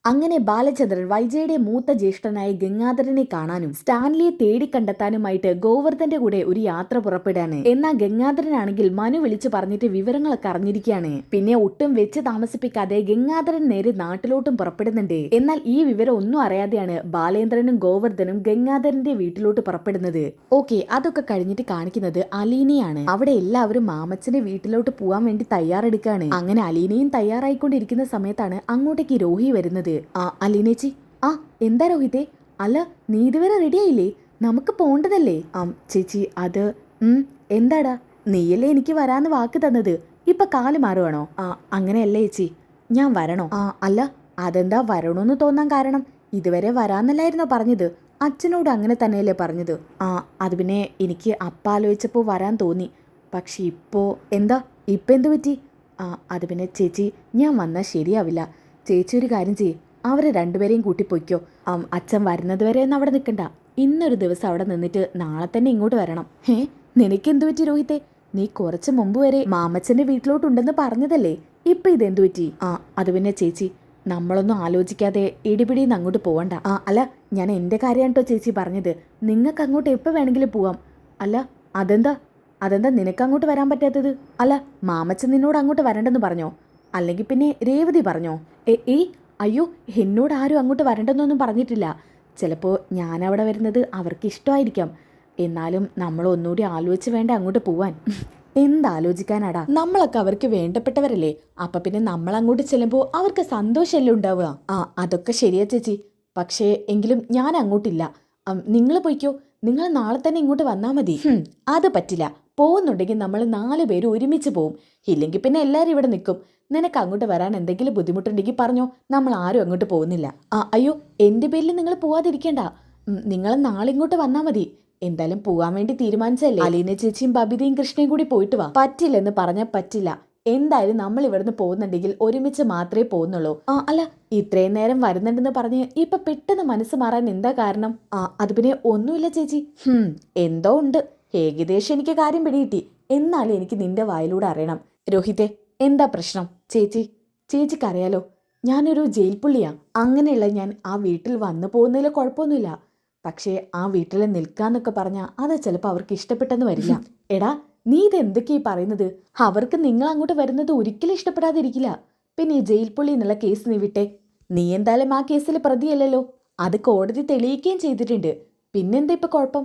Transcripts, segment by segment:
അങ്ങനെ ബാലചന്ദ്രൻ വൈജയുടെ മൂത്ത ജ്യേഷ്ഠനായ ഗംഗാധരനെ കാണാനും സ്റ്റാൻലിയെ തേടി കണ്ടെത്താനുമായിട്ട് ഗോവർദ്ധന്റെ കൂടെ ഒരു യാത്ര പുറപ്പെടാണ്. എന്നാൽ ഗംഗാധരനാണെങ്കിൽ മനു വിളിച്ചു പറഞ്ഞിട്ട് വിവരങ്ങളൊക്കെ അറിഞ്ഞിരിക്കുകയാണ്. പിന്നെ ഒട്ടും വെച്ച് താമസിപ്പിക്കാതെ ഗംഗാധരൻ നേരെ നാട്ടിലോട്ടും പുറപ്പെടുന്നുണ്ട്. എന്നാൽ ഈ വിവരം ഒന്നും അറിയാതെയാണ് ബാലേന്ദ്രനും ഗോവർദ്ധനും ഗംഗാധരന്റെ വീട്ടിലോട്ട് പുറപ്പെടുന്നത്. ഓക്കെ, അതൊക്കെ കഴിഞ്ഞിട്ട് കാണിക്കുന്നത് അലീനയാണ്. അവിടെ എല്ലാവരും മാമച്ചന്റെ വീട്ടിലോട്ട് പോവാൻ വേണ്ടി തയ്യാറെടുക്കാണ്. അങ്ങനെ അലീനയും തയ്യാറായിക്കൊണ്ടിരിക്കുന്ന സമയത്താണ് അങ്ങോട്ടേക്ക് രോഹി വരുന്നത്. അലീനേച്ചി, എന്താ രോഹിത്തെ? അല്ല, നീ ഇതുവരെ റെഡിയായില്ലേ? നമുക്ക് പോണ്ടതല്ലേ? ചേച്ചി, അത് എന്താടാ, നീയല്ലേ എനിക്ക് വരാന്ന് വാക്ക് തന്നത്, ഇപ്പൊ കാല് മാറുവാണോ? അങ്ങനെയല്ലേ ചേച്ചി, ഞാൻ വരണോ? അല്ല, അതെന്താ വരണോന്ന് തോന്നാൻ കാരണം? ഇതുവരെ വരാന്നല്ലായിരുന്നോ പറഞ്ഞത്? അച്ഛനോട് അങ്ങനെ തന്നെയല്ലേ പറഞ്ഞത്? അത് പിന്നെ എനിക്ക് ആലോചിച്ചപ്പോൾ വരാൻ തോന്നി. പക്ഷെ ഇപ്പോ എന്താ, ഇപ്പം എന്ത് പറ്റി? അത് പിന്നെ ചേച്ചി, ഞാൻ വന്നാൽ ശരിയാവില്ല. ചേച്ചി ഒരു കാര്യം ചെയ്യ്, അവരെ രണ്ടുപേരെയും കൂട്ടിപ്പോയിക്കോ. അച്ഛൻ വരുന്നത് വരെ ഒന്നും അവിടെ നിൽക്കണ്ട. ഇന്നൊരു ദിവസം അവിടെ നിന്നിട്ട് നാളെ തന്നെ ഇങ്ങോട്ട് വരണം. നിനക്കെന്തു പറ്റി രോഹിത്തെ? നീ കുറച്ച് മുമ്പ് വരെ മാമച്ചന്റെ വീട്ടിലോട്ടുണ്ടെന്ന് പറഞ്ഞതല്ലേ, ഇപ്പൊ ഇതെന്തു പറ്റി? അത് പിന്നെ ചേച്ചി, നമ്മളൊന്നും ആലോചിക്കാതെ ഇടിപിടിന്ന് അങ്ങോട്ട് പോവണ്ട. അല്ല, ഞാൻ എൻ്റെ കാര്യമാണ് കേട്ടോ ചേച്ചി പറഞ്ഞത്. നിങ്ങൾക്ക് അങ്ങോട്ട് എപ്പോൾ വേണമെങ്കിലും പോവാം. അല്ല, അതെന്താ നിനക്ക് അങ്ങോട്ട് വരാൻ പറ്റാത്തത്? അല്ല, മാമച്ചൻ നിന്നോട് അങ്ങോട്ട് വരണ്ടെന്ന് പറഞ്ഞോ? അല്ലെങ്കിൽ പിന്നെ രേവതി പറഞ്ഞോ? അയ്യോ, എന്നോട് ആരും അങ്ങോട്ട് വരണ്ടെന്നൊന്നും പറഞ്ഞിട്ടില്ല. ചിലപ്പോൾ ഞാനവിടെ വരുന്നത് അവർക്ക് ഇഷ്ടമായിരിക്കാം. എന്നാലും നമ്മൾ ഒന്നുകൂടി ആലോചിച്ച് വേണ്ട അങ്ങോട്ട് പോവാൻ. എന്താലോചിക്കാനാടാ, നമ്മളൊക്കെ അവർക്ക് വേണ്ടപ്പെട്ടവരല്ലേ. അപ്പം പിന്നെ നമ്മൾ അങ്ങോട്ട് ചെല്ലുമ്പോൾ അവർക്ക് സന്തോഷമല്ലേ ഉണ്ടാവുക. അതൊക്കെ ശരിയാ ചേച്ചി. പക്ഷേ എങ്കിലും ഞാൻ അങ്ങോട്ടില്ല. നിങ്ങൾ പോയിക്കോ, നിങ്ങൾ നാളെ തന്നെ ഇങ്ങോട്ട് വന്നാൽ മതി. അത് പറ്റില്ല. പോകുന്നുണ്ടെങ്കിൽ നമ്മൾ 4 പേര് ഒരുമിച്ച് പോവും. ഇല്ലെങ്കിൽ പിന്നെ എല്ലാവരും ഇവിടെ നിൽക്കും. നിനക്ക് അങ്ങോട്ട് വരാൻ എന്തെങ്കിലും ബുദ്ധിമുട്ടുണ്ടെങ്കിൽ പറഞ്ഞോ, നമ്മൾ ആരും അങ്ങോട്ട് പോകുന്നില്ല. അയ്യോ, എൻ്റെ പേരിൽ നിങ്ങൾ പോവാതിരിക്കേണ്ട. നിങ്ങൾ നാളെ ഇങ്ങോട്ട് വന്നാൽ മതി. എന്തായാലും പോകാൻ വേണ്ടി തീരുമാനിച്ചല്ലേ. അലീന ചേച്ചിയും ബബിതയും കൃഷ്ണയും കൂടി പോയിട്ട് വാ. പറ്റില്ലെന്ന് പറഞ്ഞാൽ പറ്റില്ല. എന്തായാലും നമ്മൾ ഇവിടുന്ന് പോകുന്നുണ്ടെങ്കിൽ ഒരുമിച്ച് മാത്രമേ പോകുന്നുള്ളൂ. അല്ല, ഇത്രയും നേരം വരുന്നുണ്ടെന്ന് പറഞ്ഞ് ഇപ്പൊ പെട്ടെന്ന് മനസ്സ് മാറാൻ എന്താ കാരണം? അത് പിന്നെ ഒന്നുമില്ല ചേച്ചി. എന്തോ ഉണ്ട്. ഏകദേശം എനിക്ക് കാര്യം പിടികിട്ടി. എന്നാലും എനിക്ക് നിന്റെ വായിലൂടെ അറിയണം. രോഹിത്തെ, എന്താ പ്രശ്നം? ചേച്ചിക്കറിയാലോ, ഞാനൊരു ജയിൽ പുള്ളിയാ. അങ്ങനെയുള്ള ഞാൻ ആ വീട്ടിൽ വന്നു പോകുന്നതിൽ കുഴപ്പമൊന്നുമില്ല. പക്ഷേ ആ വീട്ടിൽ നിൽക്കാന്നൊക്കെ പറഞ്ഞാൽ അത് ചിലപ്പോൾ അവർക്ക് ഇഷ്ടപ്പെട്ടെന്ന് വരില്ല. എടാ, നീ ഇതെന്തൊക്കെയാ പറയുന്നത്? അവർക്ക് നിങ്ങൾ അങ്ങോട്ട് വരുന്നത് ഒരിക്കലും ഇഷ്ടപ്പെടാതിരിക്കില്ല. പിന്നെ ഈ ജയിൽ പുള്ളി എന്നുള്ള കേസ് നീ വിട്ടെ. നീ എന്തായാലും ആ കേസിൽ പ്രതിയല്ലല്ലോ. അത് കോടതി തെളിയിക്കുകയും ചെയ്തിട്ടുണ്ട്. പിന്നെന്താ ഇപ്പൊ കുഴപ്പം?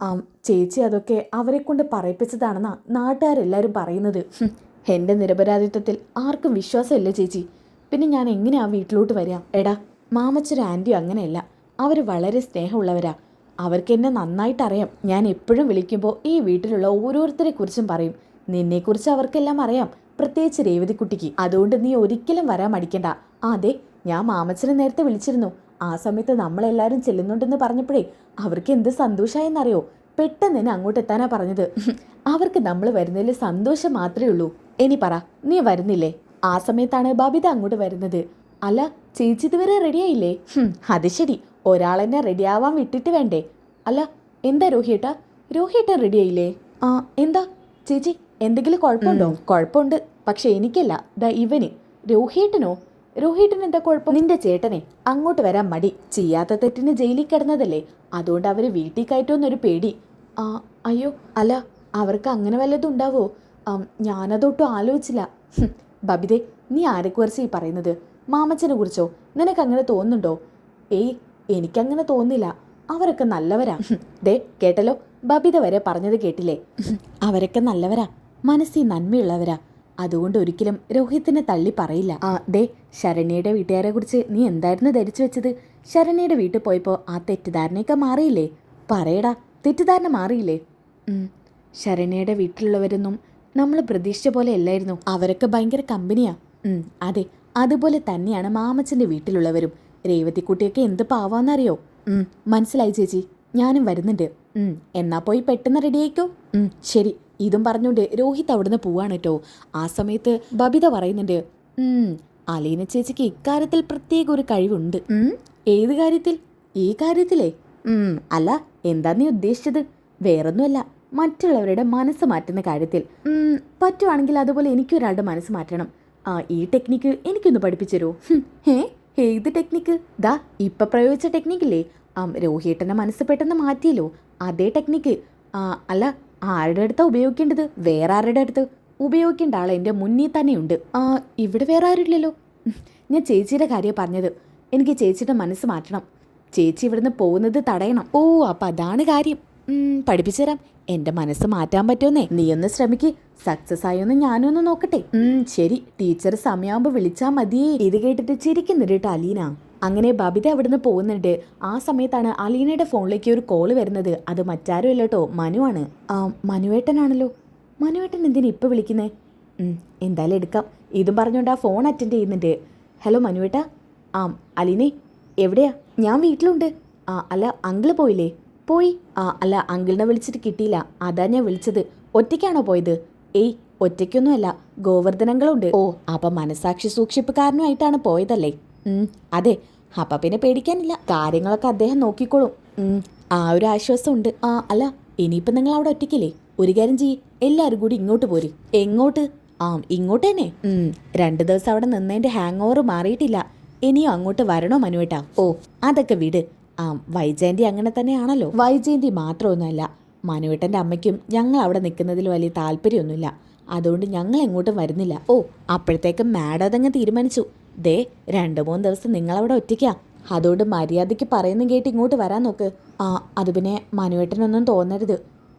ചേച്ചി, അതൊക്കെ അവരെ കൊണ്ട് പറയിപ്പിച്ചതാണെന്നാ നാട്ടുകാരെല്ലാരും പറയുന്നത്. എന്റെ നിരപരാധിത്വത്തിൽ ആർക്കും വിശ്വാസമില്ല ചേച്ചി. പിന്നെ ഞാൻ എങ്ങനെ ആ വീട്ടിലോട്ട് വരാം? എടാ, മാമച്ചനും ആൻറ്റിയും അങ്ങനെയല്ല. അവർ വളരെ സ്നേഹമുള്ളവരാ. അവർക്ക് എന്നെ നന്നായിട്ടറിയാം. ഞാൻ എപ്പോഴും വിളിക്കുമ്പോൾ ഈ വീട്ടിലുള്ള ഓരോരുത്തരെ കുറിച്ചും പറയും. നിന്നെക്കുറിച്ച് അവർക്കെല്ലാം അറിയാം, പ്രത്യേകിച്ച് രേവതിക്കുട്ടിക്ക്. അതുകൊണ്ട് നീ ഒരിക്കലും വരാൻ മടിക്കണ്ട. അതെ, ഞാൻ മാമച്ചനെ നേരത്തെ വിളിച്ചിരുന്നു. ആ സമയത്ത് നമ്മളെല്ലാവരും ചെല്ലുന്നുണ്ടെന്ന് പറഞ്ഞപ്പോഴേ അവർക്ക് എന്ത് സന്തോഷമായെന്നറിയോ? പെട്ടെന്ന് തന്നെ അങ്ങോട്ട് എത്താനാ പറഞ്ഞത്. അവർക്ക് നമ്മൾ വരുന്നതിൽ സന്തോഷം മാത്രമേ ഉള്ളൂ. ഇനി പറ, നീ വരുന്നില്ലേ? ആ സമയത്താണ് ബബിത അങ്ങോട്ട് വരുന്നത്. അല്ല ചേച്ചി, ഇതുവരെ റെഡിയായില്ലേ? അത് ശരി, ഒരാളെന്നെ റെഡിയാവാൻ വിട്ടിട്ട് വേണ്ടേ? അല്ല, എന്താ രോഹിയേട്ടാ റെഡിയായില്ലേ? എന്താ ചേച്ചി, എന്തെങ്കിലും കുഴപ്പമുണ്ടോ? കുഴപ്പമുണ്ട്, പക്ഷെ എനിക്കല്ല, ഇവന്. രോഹിയേട്ടന് എന്താ കുഴപ്പം? നിന്റെ ചേട്ടനെ അങ്ങോട്ട് വരാൻ മടി. ചെയ്യാത്ത തെറ്റിന് ജയിലിൽ കിടന്നതല്ലേ, അതുകൊണ്ട് അവര് വീട്ടിൽ കയറ്റുമെന്നൊരു പേടി. അയ്യോ, അല്ല, അവർക്ക് അങ്ങനെ വല്ലതും ഉണ്ടാവോ? ഞാനതൊട്ടും ആലോചിച്ചില്ല. ബബിതേ, നീ ആരെക്കുറിച്ച് ഈ പറയുന്നത്? മാമച്ചനെ കുറിച്ചോ? നിനക്കങ്ങനെ തോന്നുന്നുണ്ടോ? എനിക്കങ്ങനെ തോന്നില്ല. അവരൊക്കെ നല്ലവരാ. കേട്ടല്ലോ, ബബിത വരെ പറഞ്ഞത് കേട്ടില്ലേ? അവരൊക്കെ നല്ലവരാ, മനസ്സിൽ നന്മയുള്ളവരാ. അതുകൊണ്ട് ഒരിക്കലും രോഹിത്തിനെ തള്ളി പറയില്ല. ശരണ്യയുടെ വീട്ടുകാരെ കുറിച്ച് നീ എന്തായിരുന്നു ധരിച്ചു വെച്ചത്? ശരണ്യയുടെ വീട്ടിൽ പോയപ്പോൾ ആ തെറ്റിദ്ധാരണയൊക്കെ മാറിയില്ലേ? പറയടാ, തെറ്റിദ്ധാരണ മാറിയില്ലേ? ശരണ്യയുടെ വീട്ടിലുള്ളവരൊന്നും നമ്മൾ പ്രതീക്ഷിച്ച പോലെ അല്ലായിരുന്നു. അവരൊക്കെ ഭയങ്കര കമ്പനിയാ. അതെ, അതുപോലെ തന്നെയാണ് മാമച്ചന്റെ വീട്ടിലുള്ളവരും. രേവതിക്കുട്ടിയൊക്കെ എന്ത് പാവാന്നറിയോ? മനസ്സിലായി ചേച്ചി, ഞാനും വരുന്നുണ്ട്. എന്നാ പോയി പെട്ടെന്ന് റെഡിയായിക്കോ. ശരി. ഇതും പറഞ്ഞുകൊണ്ട് രോഹിത് അവിടുന്ന് പോവാണ് കേട്ടോ. ആ സമയത്ത് ബബിത പറയുന്നുണ്ട്, അലീന ചേച്ചിക്ക് ഇക്കാര്യത്തിൽ പ്രത്യേക ഒരു കഴിവുണ്ട്. ഏത് കാര്യത്തിൽ? ഈ കാര്യത്തിലേ? അല്ല, എന്താ നീ ഉദ്ദേശിച്ചത്? വേറൊന്നുമല്ല, മറ്റുള്ളവരുടെ മനസ്സ് മാറ്റുന്ന കാര്യത്തിൽ. പറ്റുവാണെങ്കിൽ അതുപോലെ എനിക്കൊരാളുടെ മനസ്സ് മാറ്റണം. ഈ ടെക്നിക്ക് എനിക്കൊന്ന് പഠിപ്പിച്ചു തരുമോ? ഏത് ടെക്നിക്ക്? ദാ ഇപ്പൊ പ്രയോഗിച്ച ടെക്നിക്കില്ലേ? രോഹിയേട്ടൻ്റെ മനസ്സ് പെട്ടെന്ന് മാറ്റിയല്ലോ, അതേ ടെക്നിക്ക്. അല്ല, ആരുടെ അടുത്താ ഉപയോഗിക്കേണ്ടത്? വേറെ ആരുടെ അടുത്ത്? ഉപയോഗിക്കേണ്ട ആൾ എൻ്റെ മുന്നിൽ തന്നെയുണ്ട്. ഇവിടെ വേറെ ആരുമില്ലല്ലോ. ഞാൻ ചേച്ചിയുടെ കാര്യം പറഞ്ഞത്. എനിക്ക് ചേച്ചിയുടെ മനസ്സ് മാറ്റണം. ചേച്ചി ഇവിടുന്ന് പോകുന്നത് തടയണം. ഓ, അപ്പം അതാണ് കാര്യം. പഠിപ്പിച്ചു തരാം. എൻ്റെ മനസ്സ് മാറ്റാൻ പറ്റുമെന്നേ. നീ ഒന്ന് ശ്രമിക്ക്. സക്സസ് ആയോന്ന് ഞാനൊന്ന് നോക്കട്ടെ. ശരി, ടീച്ചർ സമയമാകുമ്പോൾ വിളിച്ചാൽ മതിയേ. ഇത് കേട്ടിട്ട് ചിരിക്കുന്നുണ്ട് കേട്ടോ അലീന. അങ്ങനെ ബബിത അവിടുന്ന് പോകുന്നുണ്ട്. ആ സമയത്താണ് അലീനയുടെ ഫോണിലേക്ക് ഒരു കോള് വരുന്നത്. അത് മറ്റാരും അല്ല കേട്ടോ, മനുവാണ്. മനുവേട്ടനാണല്ലോ. മനുവേട്ടൻ എന്തിനാ ഇപ്പം വിളിക്കുന്നേ? എന്തായാലും എടുക്കാം. ഇതും പറഞ്ഞുകൊണ്ട് ആ ഫോൺ അറ്റൻഡ് ചെയ്യുന്നുണ്ട്. ഹലോ മനുവേട്ടാ. അലീനെ എവിടെയാ? ഞാൻ വീട്ടിലുണ്ട്. അല്ല, അങ്കിള് പോയില്ലേ? പോയി. അല്ല, അങ്കിളിനെ വിളിച്ചിട്ട് കിട്ടിയില്ല, അതാ ഞാൻ വിളിച്ചത്. ഒറ്റയ്ക്കാണോ പോയത്? ഏയ്, ഒറ്റയ്ക്കൊന്നുമല്ല, ഗോവർദ്ധനങ്ങളുണ്ട്. ഓ, അപ്പം മനസാക്ഷി സൂക്ഷിപ്പുകാരനുമായിട്ടാണ് പോയതല്ലേ? അതെ. അപ്പം പിന്നെ പേടിക്കാനില്ല, കാര്യങ്ങളൊക്കെ അദ്ദേഹം നോക്കിക്കോളും. ആ ഒരു ആശ്വാസമുണ്ട്. അല്ല, ഇനിയിപ്പം നിങ്ങൾ അവിടെ ഒറ്റയ്ക്കില്ലേ? ഒരു കാര്യം ചെയ്യ്, എല്ലാവരും കൂടി ഇങ്ങോട്ട് പോര്. എങ്ങോട്ട്? ഇങ്ങോട്ട് തന്നെ. 2 ദിവസം അവിടെ നിന്നതിൻ്റെ ഹാങ് ഓവർ മാറിയിട്ടില്ല. ഇനിയും അങ്ങോട്ട് വരണോ മനുവേട്ടാ? ഓ, അതൊക്കെ വിട്. വൈജയന്തി അങ്ങനെ തന്നെയാണല്ലോ. വൈജയന്തി മാത്രമൊന്നുമല്ല, മനുവേട്ടൻ്റെ അമ്മയ്ക്കും ഞങ്ങൾ അവിടെ നിൽക്കുന്നതിൽ വലിയ താല്പര്യമൊന്നുമില്ല. അതുകൊണ്ട് ഞങ്ങൾ എങ്ങോട്ടും വരുന്നില്ല. ഓ, അപ്പോഴത്തേക്കും മാഡം അതങ്ങ് തീരുമാനിച്ചു. ദേ, 2-3 ദിവസം നിങ്ങളവിടെ ഒറ്റയ്ക്കാ. അതുകൊണ്ട് മര്യാദയ്ക്ക് പറയുന്ന കേട്ട് ഇങ്ങോട്ട് വരാൻ നോക്ക്. അത് പിന്നെ മനുവേട്ടനൊന്നും തോന്നരുത്.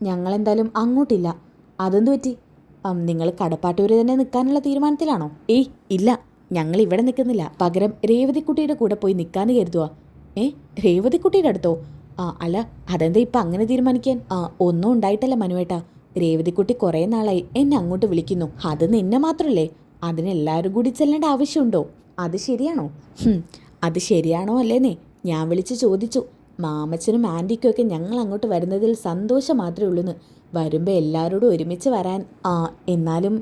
ഞങ്ങളെന്തായാലും അങ്ങോട്ടില്ല. അതെന്തു പറ്റി? നിങ്ങൾ കടപ്പാട്ടൂര് തന്നെ നിൽക്കാനുള്ള തീരുമാനത്തിലാണോ? ഏയ് ഇല്ല, ഞങ്ങൾ ഇവിടെ നിൽക്കുന്നില്ല. പകരം രേവതിക്കുട്ടിയുടെ കൂടെ പോയി നിൽക്കാന്ന് കരുതുക. രേവതിക്കുട്ടിയുടെ അടുത്തോ? അല്ല, അതെന്താ ഇപ്പം അങ്ങനെ തീരുമാനിക്കാൻ? ഒന്നും ഉണ്ടായിട്ടല്ല മനുവേട്ടാ. രേവതിക്കുട്ടി കുറേ നാളായി എന്നെ അങ്ങോട്ട് വിളിക്കുന്നു. അത് നിന്നെ മാത്രമല്ലേ, അതിനെല്ലാവരും കൂടി ചെല്ലേണ്ട ആവശ്യമുണ്ടോ? അത് ശരിയാണോ? അത് ശരിയാണോ അല്ലേന്നേ ഞാൻ വിളിച്ച് ചോദിച്ചു. മാമച്ചനും ആൻറ്റിക്കും ഒക്കെ ഞങ്ങൾ അങ്ങോട്ട് വരുന്നതിൽ സന്തോഷം മാത്രമേ ഉള്ളൂന്ന്. വരുമ്പോൾ എല്ലാവരോടും ഒരുമിച്ച് വരാൻ. എന്നാലും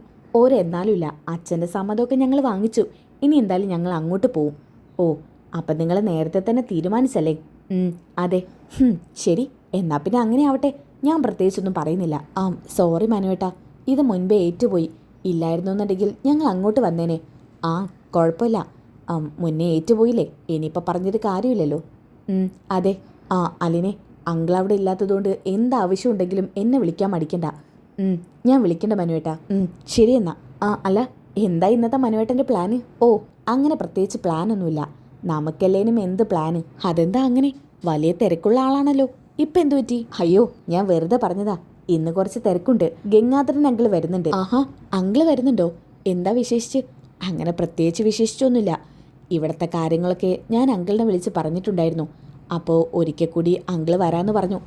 എന്നാലും ഇല്ല. അച്ഛൻ്റെ സമ്മതമൊക്കെ ഞങ്ങൾ വാങ്ങിച്ചു. ഇനി എന്തായാലും ഞങ്ങൾ അങ്ങോട്ട് പോവും. ഓ, അപ്പം നിങ്ങൾ നേരത്തെ തന്നെ തീരുമാനിച്ചല്ലേ? അതെ. ശരി, എന്നാൽ പിന്നെ അങ്ങനെ ആവട്ടെ. ഞാൻ പ്രത്യേകിച്ചൊന്നും പറയുന്നില്ല. സോറി മനുവേട്ടാ, ഇത് മുൻപേ ഏറ്റുപോയി. ഇല്ലായിരുന്നുണ്ടെങ്കിൽ ഞങ്ങൾ അങ്ങോട്ട് വന്നേനെ. കുഴപ്പമില്ല. മുന്നേ ഏറ്റുപോയില്ലേ, ഇനിയിപ്പോൾ പറഞ്ഞൊരു കാര്യമില്ലല്ലോ. അതെ. അലിനെ, അങ്കിൾ അവിടെ ഇല്ലാത്തതുകൊണ്ട് എന്താവശ്യം ഉണ്ടെങ്കിലും എന്നെ വിളിക്കാൻ മടിക്കണ്ട. ഞാൻ വിളിക്കണ്ട മനുവേട്ടാ. ശരി എന്നാ. അല്ല, എന്താ ഇന്നത്തെ മനുവേട്ടൻ്റെ പ്ലാന്? ഓ, അങ്ങനെ പ്രത്യേകിച്ച് പ്ലാനൊന്നുമില്ല. നമുക്കെല്ലേനും എന്ത് പ്ലാന്? അതെന്താ അങ്ങനെ? വലിയ തിരക്കുള്ള ആളാണല്ലോ. ഇപ്പം എന്തു പറ്റി? അയ്യോ, ഞാൻ വെറുതെ പറഞ്ഞതാ. ഇന്ന് കുറച്ച് തിരക്കുണ്ട്. ഗംഗാധരൻ അങ്കിള് വരുന്നുണ്ട്. അങ്കിള് വരുന്നുണ്ടോ? എന്താ വിശേഷിച്ച്? അങ്ങനെ പ്രത്യേകിച്ച് വിശേഷിച്ചൊന്നുമില്ല. ഇവിടുത്തെ കാര്യങ്ങളൊക്കെ ഞാൻ അങ്കിളിനെ വിളിച്ച് പറഞ്ഞിട്ടുണ്ടായിരുന്നു. അപ്പോൾ ഒരിക്കൽ കൂടി അങ്കിള് വരാമെന്ന് പറഞ്ഞു,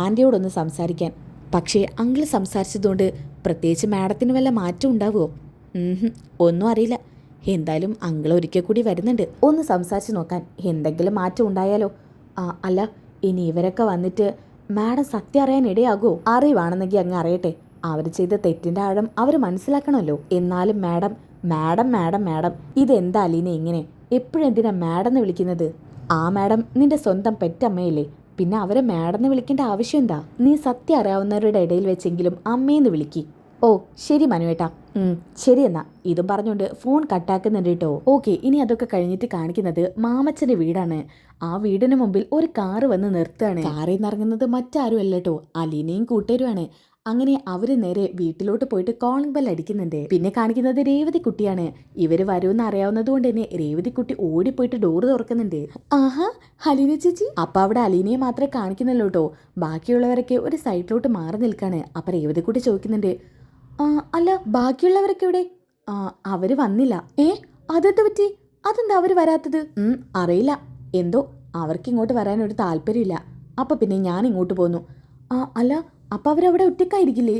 ആൻറ്റിയോടൊന്ന് സംസാരിക്കാൻ. പക്ഷേ അങ്കിള് സംസാരിച്ചതുകൊണ്ട് പ്രത്യേകിച്ച് മാഡത്തിന് വല്ല മാറ്റം ഉണ്ടാവുമോ? ഒന്നും അറിയില്ല. എന്തായാലും അങ്കിൾ ഒരിക്കൽ കൂടി വരുന്നുണ്ട്, ഒന്ന് സംസാരിച്ച് നോക്കാൻ. എന്തെങ്കിലും മാറ്റം ഉണ്ടായാലോ? അല്ല, ഇനി ഇവരൊക്കെ വന്നിട്ട് മാഡം സത്യം അറിയാൻ ഇടയാകുമോ? അറിയുവാണെന്നെങ്കിൽ അങ്ങ് അറിയട്ടെ. അവർ ചെയ്ത തെറ്റിൻ്റെ ആഴം അവർ മനസ്സിലാക്കണമല്ലോ. എന്നാലും മാഡം മാഡം മാഡം മാഡം ഇതെന്താ അലീന ഇങ്ങനെ? എപ്പോഴെന്തിനാ മാഡം എന്ന് വിളിക്കുന്നത്? മാഡം നിന്റെ സ്വന്തം പെറ്റമ്മയല്ലേ, പിന്നെ അവരെ മാഡം എന്ന് വിളിക്കേണ്ട ആവശ്യം എന്താ? നീ സത്യം അറിയാവുന്നവരുടെ ഇടയിൽ വെച്ചെങ്കിലും അമ്മയെന്ന് വിളിക്ക്. ഓ, ശരി മനുവേട്ടാ. ശരി എന്നാ. ഇതും പറഞ്ഞുകൊണ്ട് ഫോൺ കട്ടാക്കുന്നുണ്ട് കേട്ടോ. ഓക്കെ, ഇനി അതൊക്കെ കഴിഞ്ഞിട്ട് കാണിക്കുന്നത് മാമച്ചൻ്റെ വീടാണ്. ആ വീടിന് മുമ്പിൽ ഒരു കാറ് വന്ന് നിർത്തുകയാണ്. കാറിൽ നിന്ന് ഇറങ്ങുന്നത് മറ്റാരും അല്ല കേട്ടോ, അലീനയും കൂട്ടരുമാണ്. അങ്ങനെ അവര് നേരെ വീട്ടിലോട്ട് പോയിട്ട് കോളിംഗ് ബെൽ അടിക്കുന്നുണ്ട്. പിന്നെ കാണിക്കുന്നത് രേവതിക്കുട്ടിയാണ്. ഇവര് വരുമെന്ന് അറിയാവുന്നത് കൊണ്ട് തന്നെ രേവതിക്കുട്ടി ഓടിപ്പോയിട്ട് ഡോറ് തുറക്കുന്നുണ്ട്. ആഹാ, അലീന ചേച്ചി. അപ്പൊ അവിടെ അലീനയെ മാത്രമേ കാണിക്കുന്നുള്ളൂ കേട്ടോ. ബാക്കിയുള്ളവരൊക്കെ ഒരു സൈഡിലോട്ട് മാറി നിൽക്കാണ്. അപ്പൊ രേവതിക്കുട്ടി ചോദിക്കുന്നുണ്ട്, അല്ല ബാക്കിയുള്ളവരൊക്കെ ഇവിടെ? അവര് വന്നില്ല. അതെന്ത് പറ്റി? അതെന്താ അവര് വരാത്തത്? അറിയില്ല, എന്തോ അവർക്ക് ഇങ്ങോട്ട് വരാനൊരു താല്പര്യമില്ല. അപ്പൊ പിന്നെ ഞാൻ ഇങ്ങോട്ട് പോന്നു. അല്ല, അപ്പൊ അവരവിടെ ഒറ്റക്കായിരിക്കില്ലേ?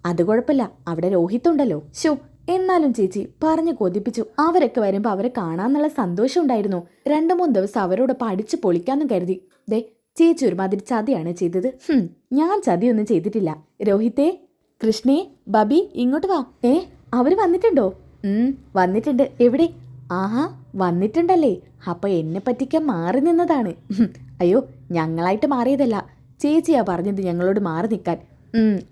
അത് കുഴപ്പമില്ല, അവിടെ രോഹിത്തുണ്ടല്ലോ. ശോ, എന്നാലും ചേച്ചി പറഞ്ഞു കൊതിപ്പിച്ചു. അവരൊക്കെ വരുമ്പോ അവരെ കാണാന്നുള്ള സന്തോഷം ഉണ്ടായിരുന്നു. 2-3 ദിവസം അവരോടൊപ്പം അടിച്ചു പൊളിക്കാന്നും കരുതി. ദേ, ചേച്ചി ഒരുമാതിരി ചതിയാണ് ചെയ്തത്. ഞാൻ ചതിയൊന്നും ചെയ്തിട്ടില്ല. രോഹിത്തേ, കൃഷ്ണേ, ബബി, ഇങ്ങോട്ട് വാ. അവര് വന്നിട്ടുണ്ടോ? വന്നിട്ടുണ്ട്. എവിടെ? ആഹാ, വന്നിട്ടുണ്ടല്ലേ. അപ്പൊ എന്നെ പറ്റിക്കാൻ മാറി നിന്നതാണ്. അയ്യോ, ഞങ്ങളായിട്ട് മാറിയതല്ല, ചേച്ചിയാ പറഞ്ഞത് ഞങ്ങളോട് മാറി നിൽക്കാൻ.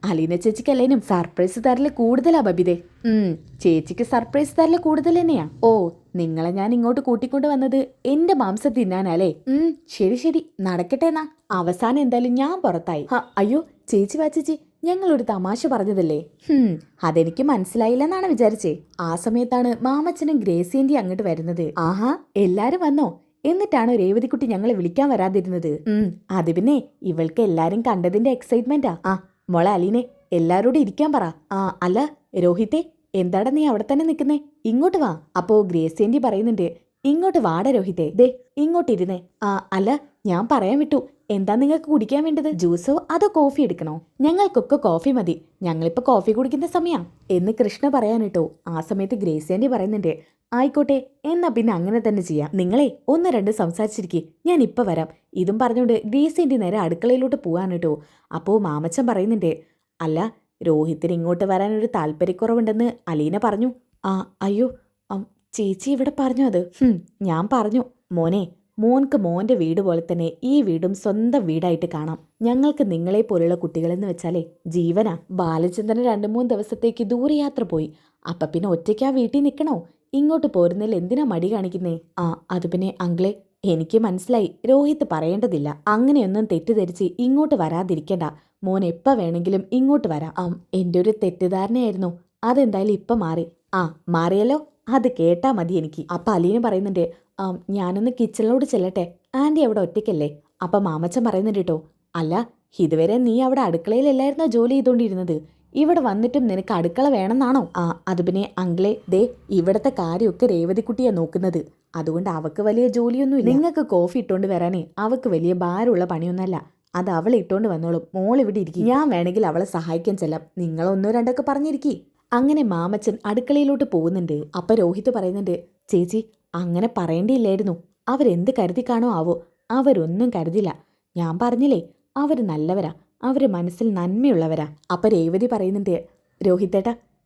അലീന ചേച്ചിക്കല്ലേനും സർപ്രൈസ് തരല് കൂടുതലാ ബബിതേ. ചേച്ചിക്ക് സർപ്രൈസ് തരല് കൂടുതൽ തന്നെയാ. ഓ, നിങ്ങളെ ഞാൻ ഇങ്ങോട്ട് കൂട്ടിക്കൊണ്ട് വന്നത് എന്റെ മാംസം തിന്നാനല്ലേ? ശരി ശരി, നടക്കട്ടെ എന്നാ. അവസാനം എന്തായാലും ഞാൻ പുറത്തായി. അയ്യോ ചേച്ചി വാ ചേച്ചി, ഞങ്ങളൊരു തമാശ പറഞ്ഞതല്ലേ. അതെനിക്ക് മനസ്സിലായില്ലെന്നാണ് വിചാരിച്ചേ. ആ സമയത്താണ് മാമച്ചനും ഗ്രേസിയന്റി അങ്ങോട്ട് വരുന്നത്. ആഹാ, എല്ലാരും വന്നോ? എന്നിട്ടാണോ രേവതിക്കുട്ടി ഞങ്ങളെ വിളിക്കാൻ വരാതിരുന്നത്? അത് പിന്നെ ഇവൾക്ക് എല്ലാരും കണ്ടതിന്റെ എക്സൈറ്റ്മെന്റാ. മോളെ അലീനെ, എല്ലാരോടും ഇരിക്കാൻ പറ. അല്ല രോഹിത്തെ, എന്താടാ നീ അവിടെ തന്നെ നിൽക്കുന്നേ? ഇങ്ങോട്ട് വാ. അപ്പോ ഗ്രേസിയന്റി പറയുന്നുണ്ട്, ഇങ്ങോട്ട് വാട രോഹിത്തെ, ദേ ഇങ്ങോട്ടിരുന്നേ. അല്ല, ഞാൻ പറയാൻ വിട്ടു. എന്താ നിങ്ങൾക്ക് കുടിക്കാൻ വേണ്ടത്? ജ്യൂസോ അതോ കോഫി എടുക്കണോ? ഞങ്ങൾക്കൊക്കെ കോഫി മതി, ഞങ്ങളിപ്പോ കോഫി കുടിക്കുന്ന സമയാ എന്ന് കൃഷ്ണ പറയാനിട്ടോ. ആ സമയത്ത് ഗ്രേസിയന്റി പറയുന്നുണ്ട്, ആയിക്കോട്ടെ, എന്നാ പിന്നെ അങ്ങനെ തന്നെ ചെയ്യാം. നിങ്ങളെ ഒന്ന് രണ്ട് സംസാരിച്ചിരിക്കേ, ഞാൻ ഇപ്പൊ വരാം. ഇതും പറഞ്ഞുകൊണ്ട് ഗ്രേസിയന്റി നേരെ അടുക്കളയിലോട്ട് പോവാനിട്ടോ. അപ്പോ മാമച്ചൻ പറയുന്നുണ്ട്, അല്ല രോഹിത്തിന് ഇങ്ങോട്ട് വരാൻ ഒരു താല്പര്യക്കുറവുണ്ടെന്ന് അലീന പറഞ്ഞു. അയ്യോ ചേച്ചി ഇവിടെ പറഞ്ഞു അത്? ഞാൻ പറഞ്ഞു മോനെ, മോൻക്ക് മോന്റെ വീട് പോലെ തന്നെ ഈ വീടും സ്വന്തം വീടായിട്ട് കാണാം. ഞങ്ങൾക്ക് നിങ്ങളെ പോലുള്ള കുട്ടികളെന്ന് വെച്ചാലേ ജീവനാ. ബാലചന്ദ്രൻ 2-3 ദിവസത്തേക്ക് ദൂരയാത്ര പോയി. അപ്പൊ പിന്നെ ഒറ്റയ്ക്കാ വീട്ടിൽ നിൽക്കണോ? ഇങ്ങോട്ട് പോരുന്നതിൽ എന്തിനാ മടി കാണിക്കുന്നേ? അത് പിന്നെ അങ്കിളെ, എനിക്ക് മനസ്സിലായി, രോഹിത് പറയേണ്ടതില്ല. അങ്ങനെയൊന്നും തെറ്റിദ്ധരിച്ച് ഇങ്ങോട്ട് വരാതിരിക്കണ്ട. മോൻ എപ്പ വേണമെങ്കിലും ഇങ്ങോട്ട് വരാം. എന്റെ ഒരു തെറ്റിദ്ധാരണയായിരുന്നു, അതെന്തായാലും ഇപ്പൊ മാറി. മാറിയല്ലോ, അത് കേട്ടാ മതി എനിക്ക്. അപ്പൊ അലീന പറയുന്നുണ്ട്, ഞാനൊന്ന് കിച്ചണിലോട് ചെല്ലട്ടെ, ആന്റി അവിടെ ഒറ്റയ്ക്കല്ലേ? അപ്പൊ മാമച്ചൻ പറയുന്നുണ്ട് കേട്ടോ, അല്ല ഇതുവരെ നീ അവിടെ അടുക്കളയിലല്ലായിരുന്നോ ജോലി ചെയ്തോണ്ടിരുന്നത്? ഇവിടെ വന്നിട്ടും നിനക്ക് അടുക്കള വേണമെന്നാണോ? അത് പിന്നെ അങ്കിളെ, ദേ ഇവിടത്തെ കാര്യമൊക്കെ രേവതിക്കുട്ടിയാ നോക്കുന്നത്. അതുകൊണ്ട് അവക്ക് വലിയ ജോലിയൊന്നുമില്ല. നിങ്ങൾക്ക് കോഫി ഇട്ടോണ്ട് വരാനേ അവക്ക് വലിയ ഭാരമുള്ള പണിയൊന്നല്ല. അത് അവൾ ഇട്ടോണ്ട് വന്നോളും. മോൾ ഇവിടെ ഇരിക്കും, ഞാൻ വേണമെങ്കിൽ അവളെ സഹായിക്കാൻ ചെല്ലാം. നിങ്ങൾ 1-2 പറഞ്ഞിരിക്കി. അങ്ങനെ മാമച്ചൻ അടുക്കളയിലോട്ട് പോകുന്നുണ്ട്. അപ്പൊ രോഹിത് പറയുന്നുണ്ട്, ചേച്ചി അങ്ങനെ പറയേണ്ടിയില്ലായിരുന്നു. അവരെന്ത് കരുതി കാണോ ആവോ? അവരൊന്നും കരുതില്ല. ഞാൻ പറഞ്ഞില്ലേ, അവര് നല്ലവരാ, അവര് മനസ്സിൽ നന്മയുള്ളവരാ. അപ്പൊ രേവതി പറയുന്നുണ്ട്,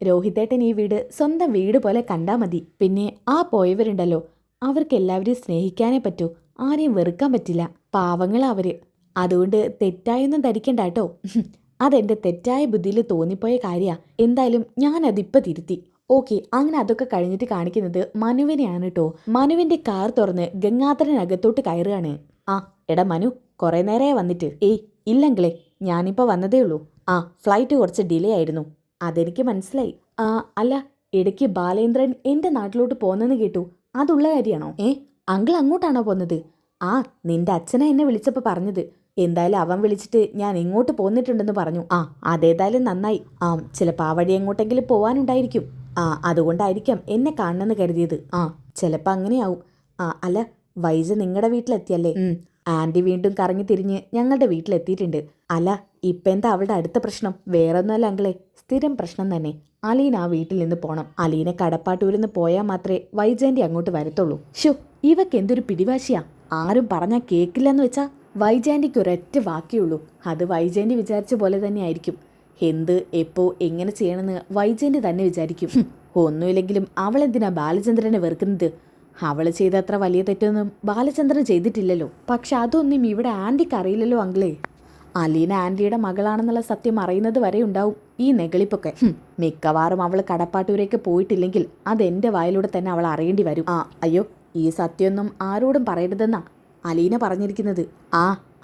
രോഹിത്തേട്ടൻ ഈ വീട് സ്വന്തം വീട് പോലെ കണ്ടാ മതി. പിന്നെ ആ പോയവരുണ്ടല്ലോ, അവർക്ക് എല്ലാവരെയും സ്നേഹിക്കാനേ പറ്റൂ, ആരെയും വെറുക്കാൻ പറ്റില്ല. പാവങ്ങളാ അവര്. അതുകൊണ്ട് തെറ്റായൊന്നും ധരിക്കണ്ട കേട്ടോ. അതെന്റെ തെറ്റായ ബുദ്ധിയിൽ തോന്നിപ്പോയ കാര്യാ. എന്തായാലും ഞാനതിപ്പോ തിരുത്തി. ഓക്കെ, അങ്ങനെ അതൊക്കെ കഴിഞ്ഞിട്ട് കാണിക്കുന്നത് മനുവിനെയാണ് കേട്ടോ. മനുവിന്റെ കാർ തുറന്ന് ഗംഗാധരനകത്തോട്ട് കയറുകയാണ്. എടാ മനു, കുറെ നേരമായി വന്നിട്ട്? ഇല്ലെങ്കിലേ, ഞാനിപ്പോ വന്നതേ ഉള്ളൂ. ഫ്ലൈറ്റ് കുറച്ച് ഡിലേ ആയിരുന്നു. അതെനിക്ക് മനസ്സിലായി. അല്ല, ഇടയ്ക്ക് ബാലേന്ദ്രൻ എന്റെ നാട്ടിലോട്ട് പോന്നെന്ന് കേട്ടു. അതുള്ള കാര്യമാണോ? അങ്കിൾ അങ്ങോട്ടാണോ പോന്നത്? നിന്റെ അച്ഛനെ എന്നെ വിളിച്ചപ്പോ പറഞ്ഞത്. എന്തായാലും അവൻ വിളിച്ചിട്ട് ഞാൻ ഇങ്ങോട്ട് പോന്നിട്ടുണ്ടെന്ന് പറഞ്ഞു. അതേതായാലും നന്നായി. ചിലപ്പോ ആ വഴി എങ്ങോട്ടെങ്കിലും പോവാനുണ്ടായിരിക്കും. അതുകൊണ്ടായിരിക്കാം എന്നെ കാണണമെന്ന് കരുതിയത്. ചിലപ്പോ അങ്ങനെയാവും. അല്ല, വൈജ നിങ്ങളുടെ വീട്ടിലെത്തിയല്ലേ? ആന്റി വീണ്ടും കറങ്ങി തിരിഞ്ഞ് ഞങ്ങളുടെ വീട്ടിലെത്തിയിട്ടുണ്ട്. അല്ല, ഇപ്പൊ എന്താ അവളുടെ അടുത്ത പ്രശ്നം? വേറൊന്നുമല്ല അങ്കിളെ, സ്ഥിരം പ്രശ്നം തന്നെ. അലീന ആ വീട്ടിൽ നിന്ന് പോണം. അലീന കടപ്പാട്ടൂരിന്ന് പോയാൽ മാത്രമേ വൈജയന്റി അങ്ങോട്ട് വരത്തുള്ളൂ. ഇവക്ക് എന്തൊരു പിടിവാശിയാ. ആരും പറഞ്ഞാ കേക്കില്ലെന്ന് വെച്ചാ വൈജയന്റിക്ക് ഒരൊറ്റ വാക്കിയുള്ളൂ. അത് വൈജയന്റി വിചാരിച്ച പോലെ തന്നെ ആയിരിക്കും. എന്ത് എപ്പോ എങ്ങനെ ചെയ്യണമെന്ന് വൈജയന്റി തന്നെ വിചാരിക്കും. ഒന്നുമില്ലെങ്കിലും അവളെന്തിനാ ബാലചന്ദ്രനെ വെറുക്കുന്നത്? അവള് ചെയ്ത അത്ര വലിയ തെറ്റൊന്നും ബാലചന്ദ്രൻ ചെയ്തിട്ടില്ലല്ലോ. പക്ഷെ അതൊന്നും ഇവിടെ ആന്റിക്ക് അറിയില്ലല്ലോ അങ്കിളേ. അലീന ആന്റിയുടെ മകളാണെന്നുള്ള സത്യം അറിയുന്നത് വരെ ഉണ്ടാവും ഈ നെഗളിപ്പൊക്കെ. മിക്കവാറും അവൾ കടപ്പാട്ടൂരേക്ക് പോയിട്ടില്ലെങ്കിൽ അതെന്റെ വായിലൂടെ തന്നെ അവൾ അറിയേണ്ടി വരും. അയ്യോ, ഈ സത്യമൊന്നും ആരോടും പറയരുതെന്നാ അലീന പറഞ്ഞിരിക്കുന്നത്.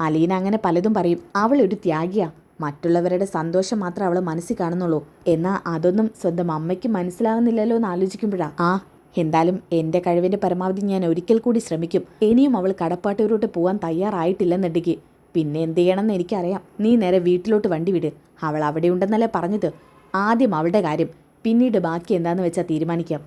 അലീന അങ്ങനെ പലതും പറയും. അവൾ ഒരു ത്യാഗിയാ. മറ്റുള്ളവരുടെ സന്തോഷം മാത്രം അവൾ മനസ്സിൽ കാണുന്നുള്ളൂ. എന്നാ അതൊന്നും സ്വന്തം അമ്മയ്ക്ക് മനസ്സിലാവുന്നില്ലല്ലോ എന്ന് ആലോചിക്കുമ്പോഴാ. എന്തായാലും എന്റെ കഴിവിന്റെ പരമാവധി ഞാൻ ഒരിക്കൽ കൂടി ശ്രമിക്കും. ഇനിയും അവൾ കടപ്പാട്ടൂരോട്ട് പോവാൻ തയ്യാറായിട്ടില്ലെന്നുണ്ടെങ്കിൽ പിന്നെ എന്ത് ചെയ്യണമെന്ന് എനിക്കറിയാം. നീ നേരെ വീട്ടിലോട്ട് വണ്ടി വിട്. അവൾ അവിടെ ഉണ്ടെന്നല്ലേ പറഞ്ഞത്. ആദ്യം അവളുടെ കാര്യം, പിന്നീട് ബാക്കി എന്താന്ന് വെച്ചാൽ തീരുമാനിക്കാം.